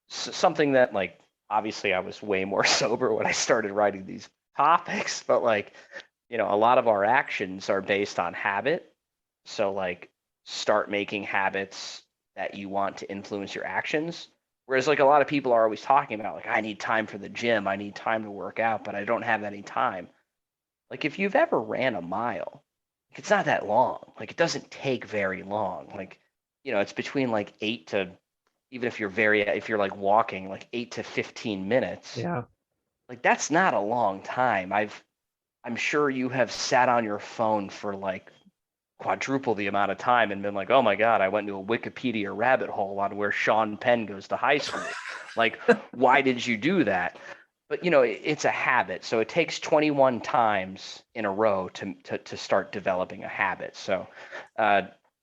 Something that like obviously I was way more sober when I started writing these topics, but like a lot of our actions are based on habit. So like start making habits that you want to influence your actions. Whereas like a lot of people are always talking about like I need time for the gym, I need time to work out, but I don't have any time. Like if you've ever ran a mile, like, it's not that long. Like it doesn't take very long. Like it's between like 8 to, even if you're like walking, like 8 to 15 minutes. Yeah. Like that's not a long time. I'm sure you have sat on your phone for like quadruple the amount of time and been like, oh my God, I went to a Wikipedia rabbit hole on where Sean Penn goes to high school. Like, why did you do that? But it's a habit. So it takes 21 times in a row to start developing a habit. So uh,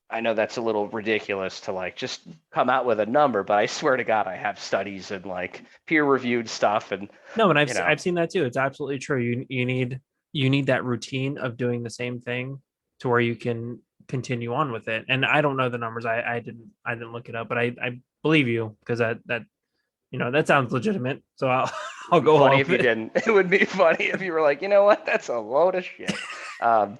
I know that's a little ridiculous to like just come out with a number, but I swear to God, I have studies and like peer reviewed stuff. And, No, and you know, I've seen that too. It's absolutely true. You need that routine of doing the same thing, to where you can continue on with it. And I don't know the numbers. I didn't look it up, but I believe you, because that sounds legitimate. So I'll It would I'll be go funny along if with you it. didn't. It would be funny if you were like, you know what, that's a load of shit. Um,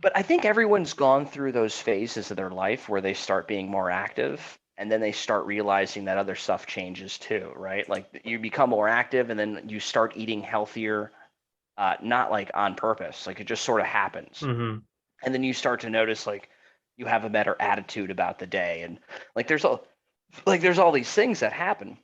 but I think everyone's gone through those phases of their life where they start being more active and then they start realizing that other stuff changes too, right? Like you become more active and then you start eating healthier, not like on purpose, like it just sort of happens. Hmm. And then you start to notice like you have a better attitude about the day. And like there's all these things that happen,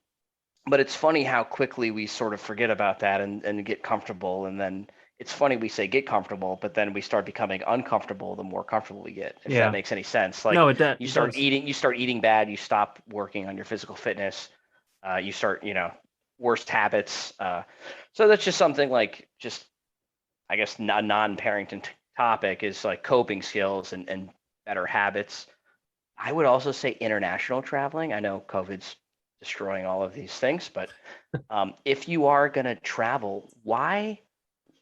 but it's funny how quickly we sort of forget about that and get comfortable. And then it's funny we say get comfortable, but then we start becoming uncomfortable the more comfortable we get, if that Yeah. makes any sense. Like No, it does. you start eating bad, you stop working on your physical fitness, you start, worst habits. So that's just something like just, I guess, a non-parenting topic is like coping skills and better habits. I would also say international traveling. I know COVID's destroying all of these things, but if you are going to travel, why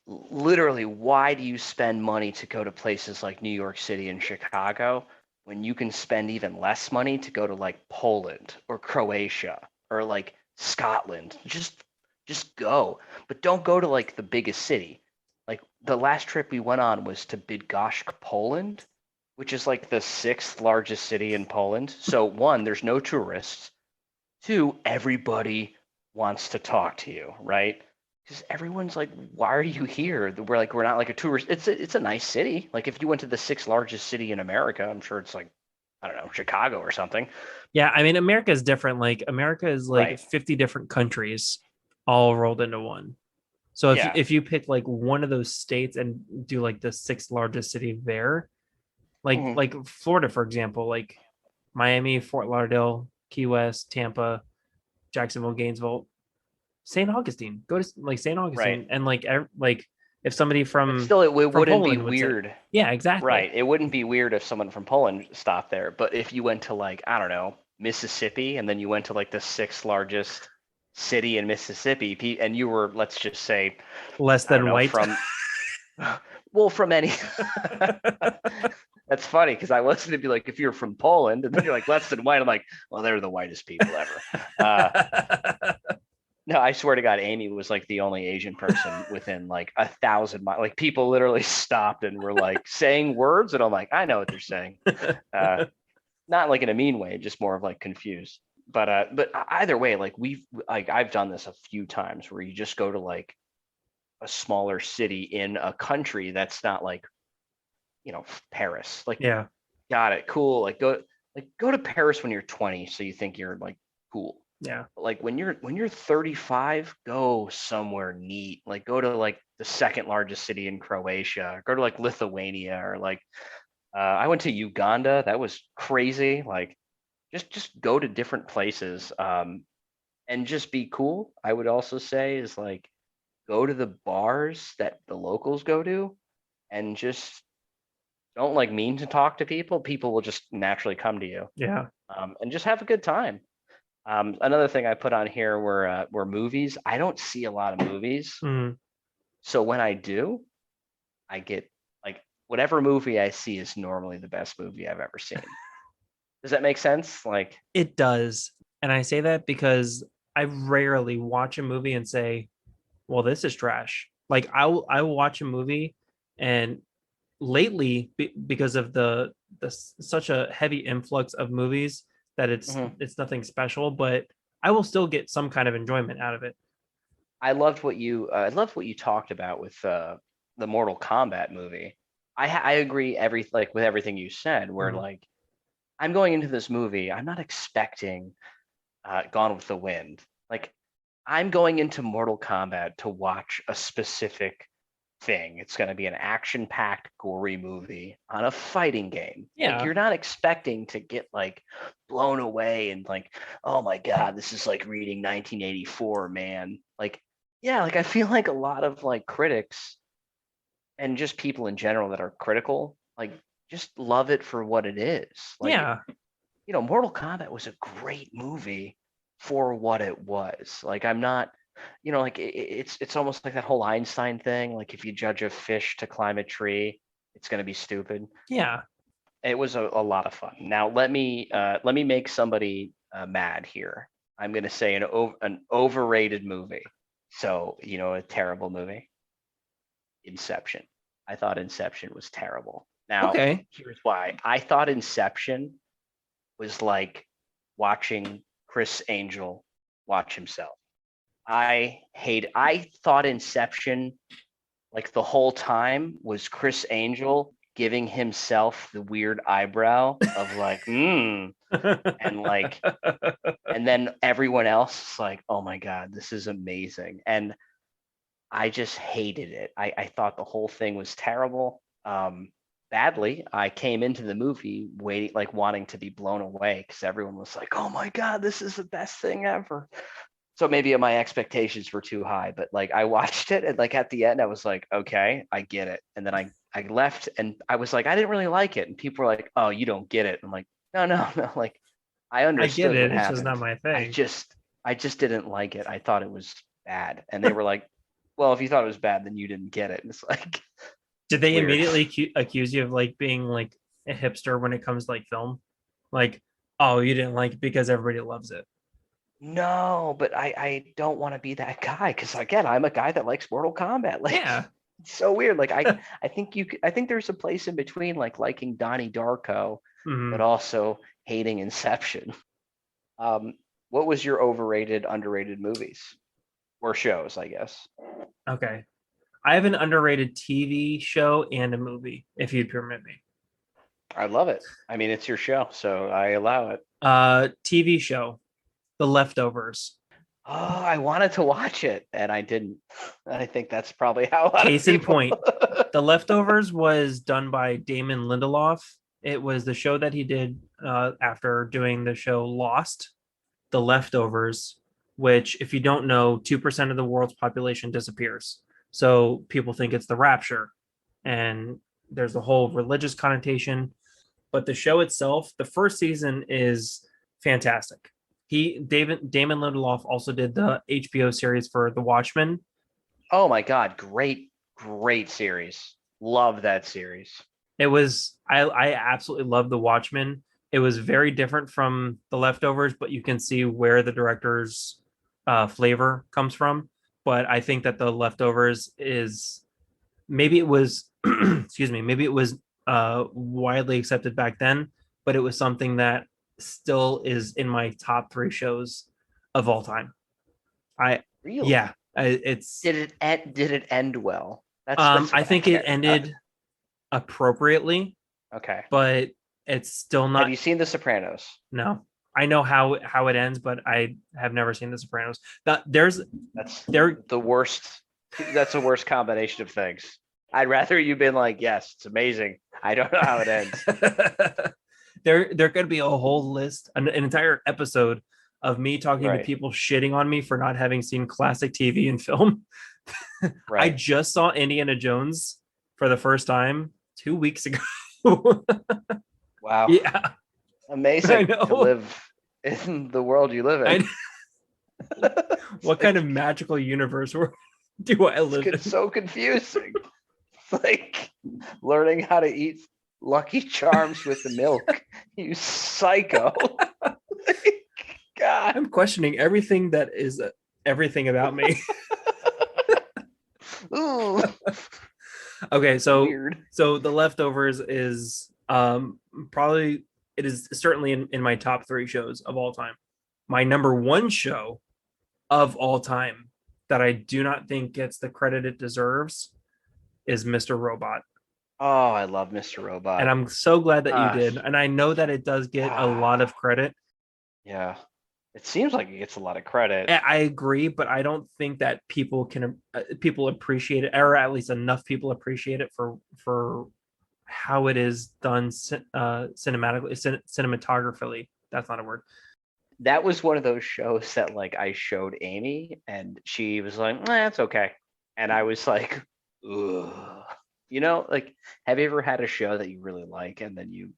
do you spend money to go to places like New York City and Chicago when you can spend even less money to go to like Poland or Croatia or like Scotland? Just go, but don't go to like the biggest city. Like the last trip we went on was to Bydgoszcz, Poland, which is like the sixth largest city in Poland. So one, there's no tourists. Two, everybody wants to talk to you, right? Because everyone's like, why are you here? We're not like a tourist. It's a nice city. Like if you went to the sixth largest city in America, I'm sure it's like, I don't know, Chicago or something. Yeah, I mean, America is different. Like America is like Right. 50 different countries all rolled into one. So Yeah. if you pick like one of those states and do like the sixth largest city there, Mhm. like Florida, for example, like Miami, Fort Lauderdale, Key West, Tampa, Jacksonville, Gainesville, St. Augustine. Go to like St. Right. Augustine and like if somebody But still, it from wouldn't be Poland would say, weird. yeah, exactly. Right. It wouldn't be weird if someone from Poland stopped there. But if you went to like, I don't know, Mississippi, and then you went to like the sixth largest city in Mississippi, and you were, let's just say, Less I don't than know, white. well, from any. That's funny because I was going to be like, if you're from Poland, and then you're like less than white, I'm like, well, they're the whitest people ever. No, I swear to God, Amy was like the only Asian person within like 1,000 miles. Like people literally stopped and were like saying words, and I'm like, I know what they're saying. Not like in a mean way, just more of like confused. But either way, I've done this a few times where you just go to like a smaller city in a country that's not like, Paris. Like, Yeah. got it, cool. Go to Paris when you're 20, so you think you're like cool. Yeah. But like when you're 35, go somewhere neat. Like go to like the second largest city in Croatia. Go to like Lithuania or like I went to Uganda. That was crazy. Like just go to different places and just be cool. I would also say is like go to the bars that the locals go to and just don't like mean to talk to people. People will just naturally come to you Yeah. and just have a good time. Another thing I put on here were movies. I don't see a lot of movies, Mm. so when I do, I get like whatever movie I see is normally the best movie I've ever seen. Does that make sense? Like, It does. And I say that because I rarely watch a movie and say, well, this is trash. Like I will watch a movie and lately because of the such a heavy influx of movies that mhm. it's nothing special, but I will still get some kind of enjoyment out of it. I loved what you talked about with the Mortal Kombat movie. I agree with everything you said. Where Mhm. like I'm going into this movie, I'm not expecting Gone with the Wind. Like I'm going into Mortal Kombat to watch a specific thing. It's going to be an action-packed, gory movie on a fighting game. Like Yeah, you're not expecting to get like blown away and like, oh my God, this is like reading 1984, man. Like, yeah, like I feel like a lot of like critics and just people in general that are critical, like just love it for what it is. Like, yeah, Mortal Kombat was a great movie for what it was. Like I'm not, like it's almost like that whole Einstein thing. Like if you judge a fish to climb a tree, it's gonna be stupid. yeah. It was a lot of fun. Now let me make somebody mad here. I'm gonna say an overrated movie. So a terrible movie. Inception. I thought Inception was terrible. Now Okay. here's why. I thought Inception was like watching Chris Angel watch himself. I thought Inception, like the whole time, was Chris Angel giving himself the weird eyebrow of like, and like, and then everyone else is like, oh my God, this is amazing. And I just hated it. I thought the whole thing was terrible. Badly. I came into the movie waiting, like wanting to be blown away because everyone was like, "Oh my God, this is the best thing ever." So maybe my expectations were too high, but like I watched it and like at the end, I was like, "Okay, I get it." And then I left and I was like, I didn't really like it, and people were like, "Oh, you don't get it." I'm like, "No, no, no." Like I I get understood what it. It's just not happened. my I thing. just I just didn't like it. I thought it was bad, and they were like, "Well, if you thought it was bad, then you didn't get it." And it's like Did they weird. immediately accuse you of like being like a hipster when it comes to like film? Like, oh, you didn't like it because everybody loves it. No, but I don't want to be that guy because again, I'm a guy that likes Mortal Kombat. Like Yeah. it's so weird. Like I think there's a place in between like liking Donnie Darko, but Mhm. also hating Inception. Um, What was your overrated, underrated movies or shows? I guess. Okay. I have an underrated TV show and a movie, if you'd permit me. I love it. I mean, it's your show, so I allow it. TV show, The Leftovers. Oh, I wanted to watch it and I didn't. I think that's probably how a lot of Case in people. point, The Leftovers was done by Damon Lindelof. It was the show that he did after doing the show Lost, The Leftovers, which, if you don't know, 2% of the world's population disappears. So people think it's the rapture. And there's a whole religious connotation. But the show itself, the first season is fantastic. Damon Lindelof also did the HBO series for The Watchmen. Oh my God, great series. Love that series. I absolutely love The Watchmen. It was very different from The Leftovers, but you can see where the director's flavor comes from. But I think that The Leftovers is, maybe it was excuse me, maybe it was widely accepted back then, but it was something that still is in my top 3 shows of all time. Really? Yeah, it's Did it end well? I what think it care about. ended appropriately, Okay. but it's still not. Have you seen The Sopranos? No, I know how it ends, but I have never seen The Sopranos. That's the worst. That's the worst combination of things. I'd rather you been like, yes, it's amazing. I don't know how it ends. there could be a whole list, an entire episode of me talking to people shitting on me for not having seen classic TV and film. Right. I just saw Indiana Jones for the first time 2 weeks ago. Wow. Yeah. Amazing to live in the world you live in. What kind of magical universe do I live in? It's so confusing. It's like learning how to eat Lucky Charms with the milk. You psycho. God. I'm questioning everything that is everything about me. Ooh. Okay, so Weird. So The Leftovers is probably, it is certainly in my top 3 shows of all time. My number 1 show of all time that I do not think gets the credit it deserves is Mr. Robot. Oh, I love Mr. Robot. And I'm so glad that you did. And I know that it does get a lot of credit. Yeah. It seems like it gets a lot of credit. I agree, but I don't think that people appreciate it, or at least enough people appreciate it for how it is done cinematographically. That's not a word. That was one of those shows that like I showed Amy and she was like, that's okay. And I was like, ugh. You know, like, have you ever had a show that you really like and then you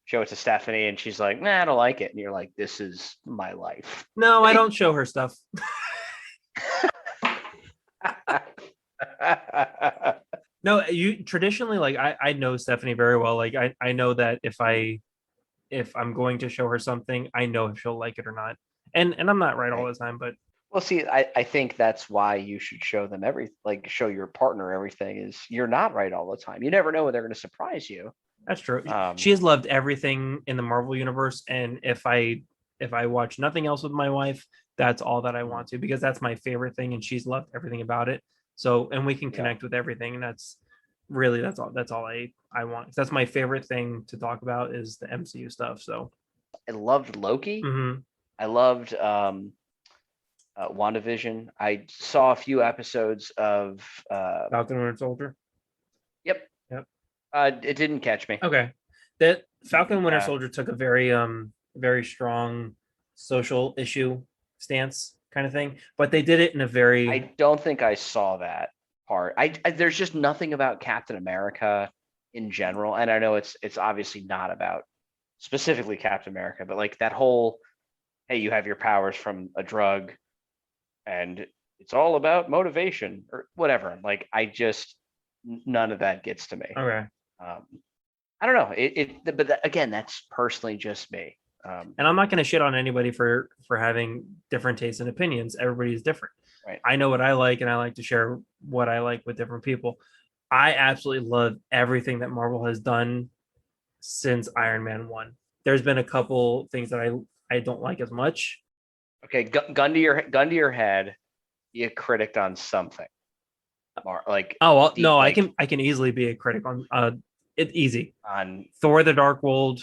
show it to Stephanie and she's like, I don't like it. And you're like, this is my life. No, I don't show her stuff. No, you traditionally, like, I know Stephanie very well. Like, I know that if I'm going to show her something, I know if she'll like it or not. And I'm not right all the time, but well, see, I think that's why you should show them show your partner everything. Is you're not right all the time. You never know when they're going to surprise you. That's true. She has loved everything in the Marvel universe, and if I watch nothing else with my wife, that's all that I want to, because that's my favorite thing, and she's loved everything about it. So, and we can connect with everything, and that's all I want. That's my favorite thing to talk about is the MCU stuff. So, I loved Loki. Mm-hmm. I loved WandaVision. I saw a few episodes of Falcon and Winter Soldier. Yep. It didn't catch me. Okay. That Falcon and Winter Soldier took a very strong social issue stance kind of thing, but they did it in a very... I don't think I saw that part. I there's just nothing about Captain America in general, and I know it's obviously not about specifically Captain America, but like that whole, hey, you have your powers from a drug and it's all about motivation or whatever. Like, none of that gets to me. Okay. I don't know. But again, that's personally just me. And I'm not going to shit on anybody for having different tastes and opinions. Everybody's different. Right. I know what I like, and I like to share what I like with different people. I absolutely love everything that Marvel has done since Iron Man 1. There's been a couple things that I don't like as much, Okay, gun to your head. Be a critic on something. Or like Oh well, deep, no, like I can easily be a critic on it easy. on. Thor: The Dark World,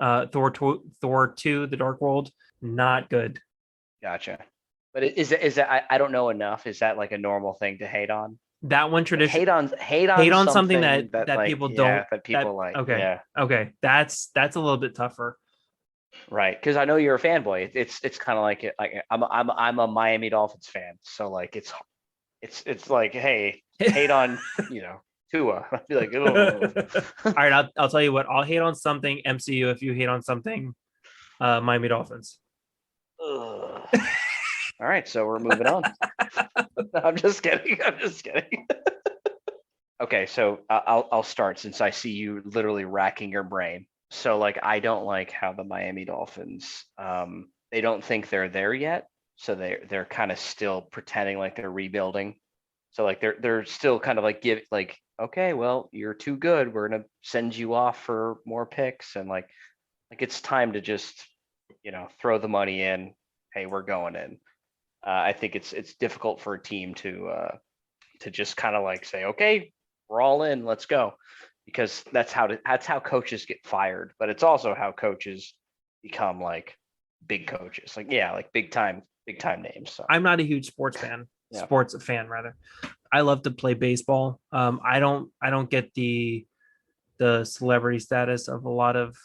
Thor 2: The Dark World, not good. Gotcha. But is that I don't know enough. Is that like a normal thing to hate on? That one Like tradition hate hate on on something something that that like people don't yeah that that people like okay. yeah Okay. That's a little bit tougher. right because I know you're a fanboy. It's kind of like I'm a Miami Dolphins fan, so like it's like hey hate on Tua. I'd be like oh. All right, I'll tell you what. I'll hate on something MCU if you hate on something Miami Dolphins. Ugh. All right, so we're moving on. I'm just kidding. I'm just kidding. Okay, so I'll start since I see you literally racking your brain. So like I don't like how the Miami Dolphins they don't think they're there yet. So they're kind of still pretending like they're rebuilding. So like they're still kind of like give like okay, well, you're too good. We're gonna send you off for more picks and like it's time to just throw the money in. Hey, we're going in. I think it's difficult for a team to just kind of like say, okay, we're all in, let's go, because that's how coaches get fired, but it's also how coaches become like big coaches, like yeah, like big time names. So I'm not a huge yeah, sports fan rather. I love to play baseball. I don't get the celebrity status of a lot of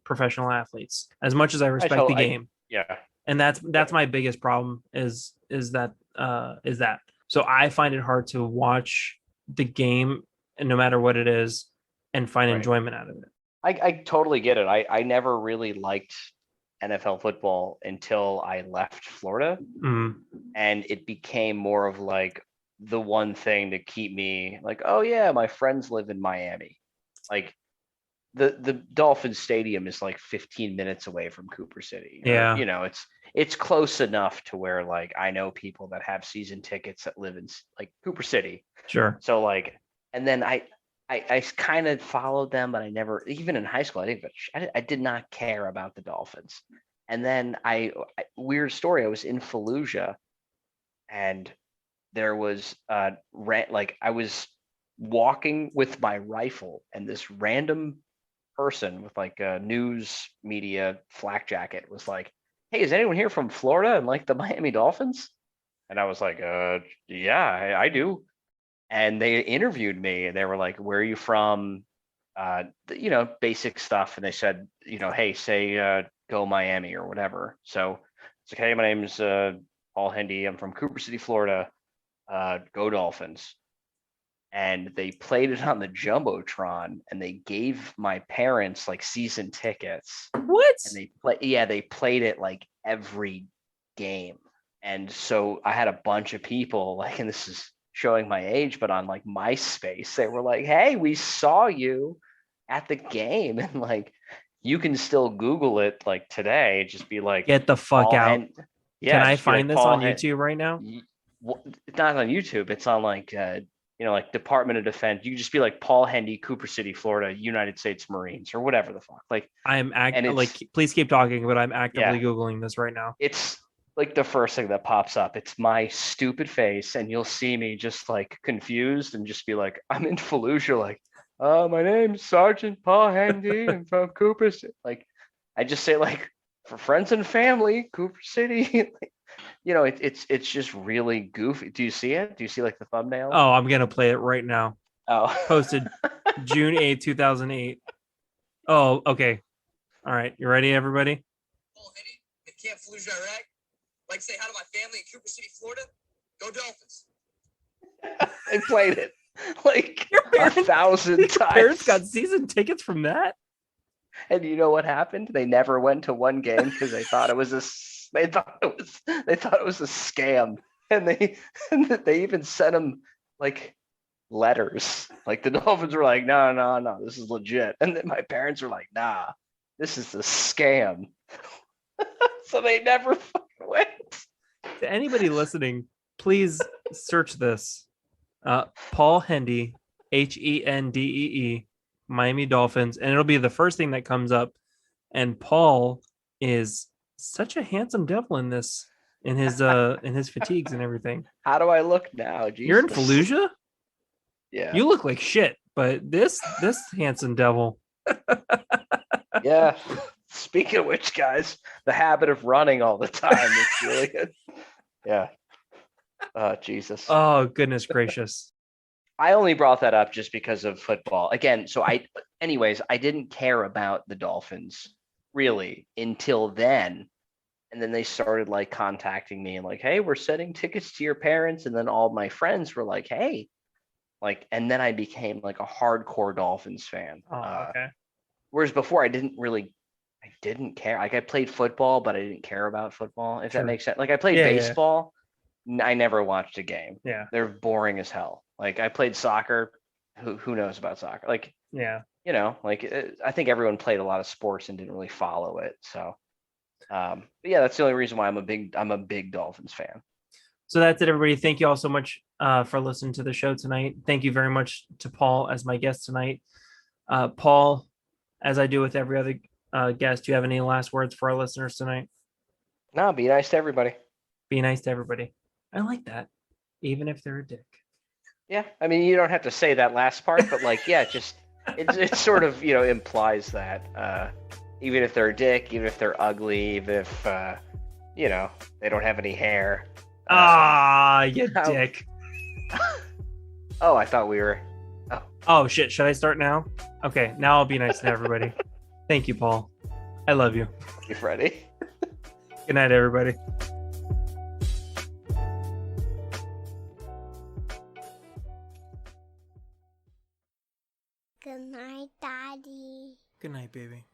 professional athletes as much as I I respect the told I game. yeah And that's my biggest problem is that. So I find it hard to watch the game and no matter what it is and find right. enjoyment out of it. I totally get it. I never really liked NFL football until I left Florida, Mm, and it became more of like the one thing to keep me like, oh yeah, my friends live in Miami. Like the Dolphin Stadium is like 15 minutes away from Cooper City, or yeah, it's close enough to where like I know people that have season tickets that live in like Cooper City. sure. So like, and then I kind of followed them, but I never, even in high school, I did not care about the Dolphins. And then weird story, I was in Fallujah, and there was like I was walking with my rifle, and this random person with like a news media flak jacket was like, "Hey, is anyone here from Florida and like the Miami Dolphins?" And I was like, yeah, I do." And they interviewed me, and they were like, "Where are you from?" Basic stuff. And they said, "Hey, say go Miami or whatever." So it's like, "Hey, my name's Paul Hendee. I'm from Cooper City, Florida. Go Dolphins." And they played it on the jumbotron, and they gave my parents like season tickets, What? and they played it like every game. And so I had a bunch of people like, and this is showing my age, but on like MySpace, they were like, "Hey, we saw you at the game." And like you can still Google it like today, just be like Get the fuck Paul out. Can yeah, I just be like find this Paul on YouTube right now? It's not on YouTube. It's on like like Department of Defense. You just be like Paul Hendee, Cooper City, Florida, United States Marines, or whatever the fuck. Like, and Like it's please keep talking, but I'm actively yeah, Googling this right now. it's like the first thing that pops up. It's my stupid face, and you'll see me just like confused and just be like, I'm in Fallujah, like, my name's Sergeant Paul Hendee. I'm from Cooper City. Like, I just say like for friends and family, Cooper City. It's just really goofy. Do you see it? Do you see like the thumbnail? Oh, I'm gonna play it right now. Oh, Posted June 8th, 2008. Oh, okay. All right. You ready, everybody? Paul Hendee in Camp Fallujah, Iraq. Like to say hi to my family in Cooper City, Florida. Go Dolphins. I played it like Your parents, 1,000 your times. parents got season tickets from that? And you know what happened? They never went to one game because they thought it was they thought it was a scam, and they even sent them like letters. Like the Dolphins were like, no, no, no, this is legit, and then my parents were like, nah, this is a scam. So they never fucking went. To anybody listening, please search this. Paul Hendee, Hendee, Miami Dolphins, and it'll be the first thing that comes up. And Paul is such a handsome devil in his fatigues and everything. How do I look now? Jesus. You're in Fallujah? Yeah. You look like shit, but this handsome devil. Yeah. Speaking of which, guys, the habit of running all the time is really good. Yeah. Jesus. Oh, goodness gracious. I only brought that up just because of football. Again, I didn't care about the Dolphins really until then. And then they started like contacting me and like, hey, we're sending tickets to your parents. And then all my friends were like, hey, like, and then I became like a hardcore Dolphins fan. Oh, okay. Whereas before I didn't care. Like I played football, but I didn't care about football, if that makes sense. Like I played baseball. Yeah. I never watched a game. Yeah. They're boring as hell. Like I played soccer. Who knows about soccer? Like, yeah, like I think everyone played a lot of sports and didn't really follow it. So, but yeah, that's the only reason why I'm a big Dolphins fan. So that's it, everybody. Thank you all so much for listening to the show tonight. Thank you very much to Paul as my guest tonight. Paul, as I do with every other guest, do you have any last words for our listeners tonight? No, be nice to everybody. Be nice to everybody. I like that, even if they're a dick. Yeah, I mean, you don't have to say that last part, but like, yeah, just it sort of implies that even if they're a dick, even if they're ugly, even if they don't have any hair. You dick. Oh, I thought we were. Oh shit! Should I start now? Okay, now I'll be nice to everybody. Thank you, Paul. I love you. Thank you, Freddy. Good night, everybody. Good night, Daddy. Good night, baby.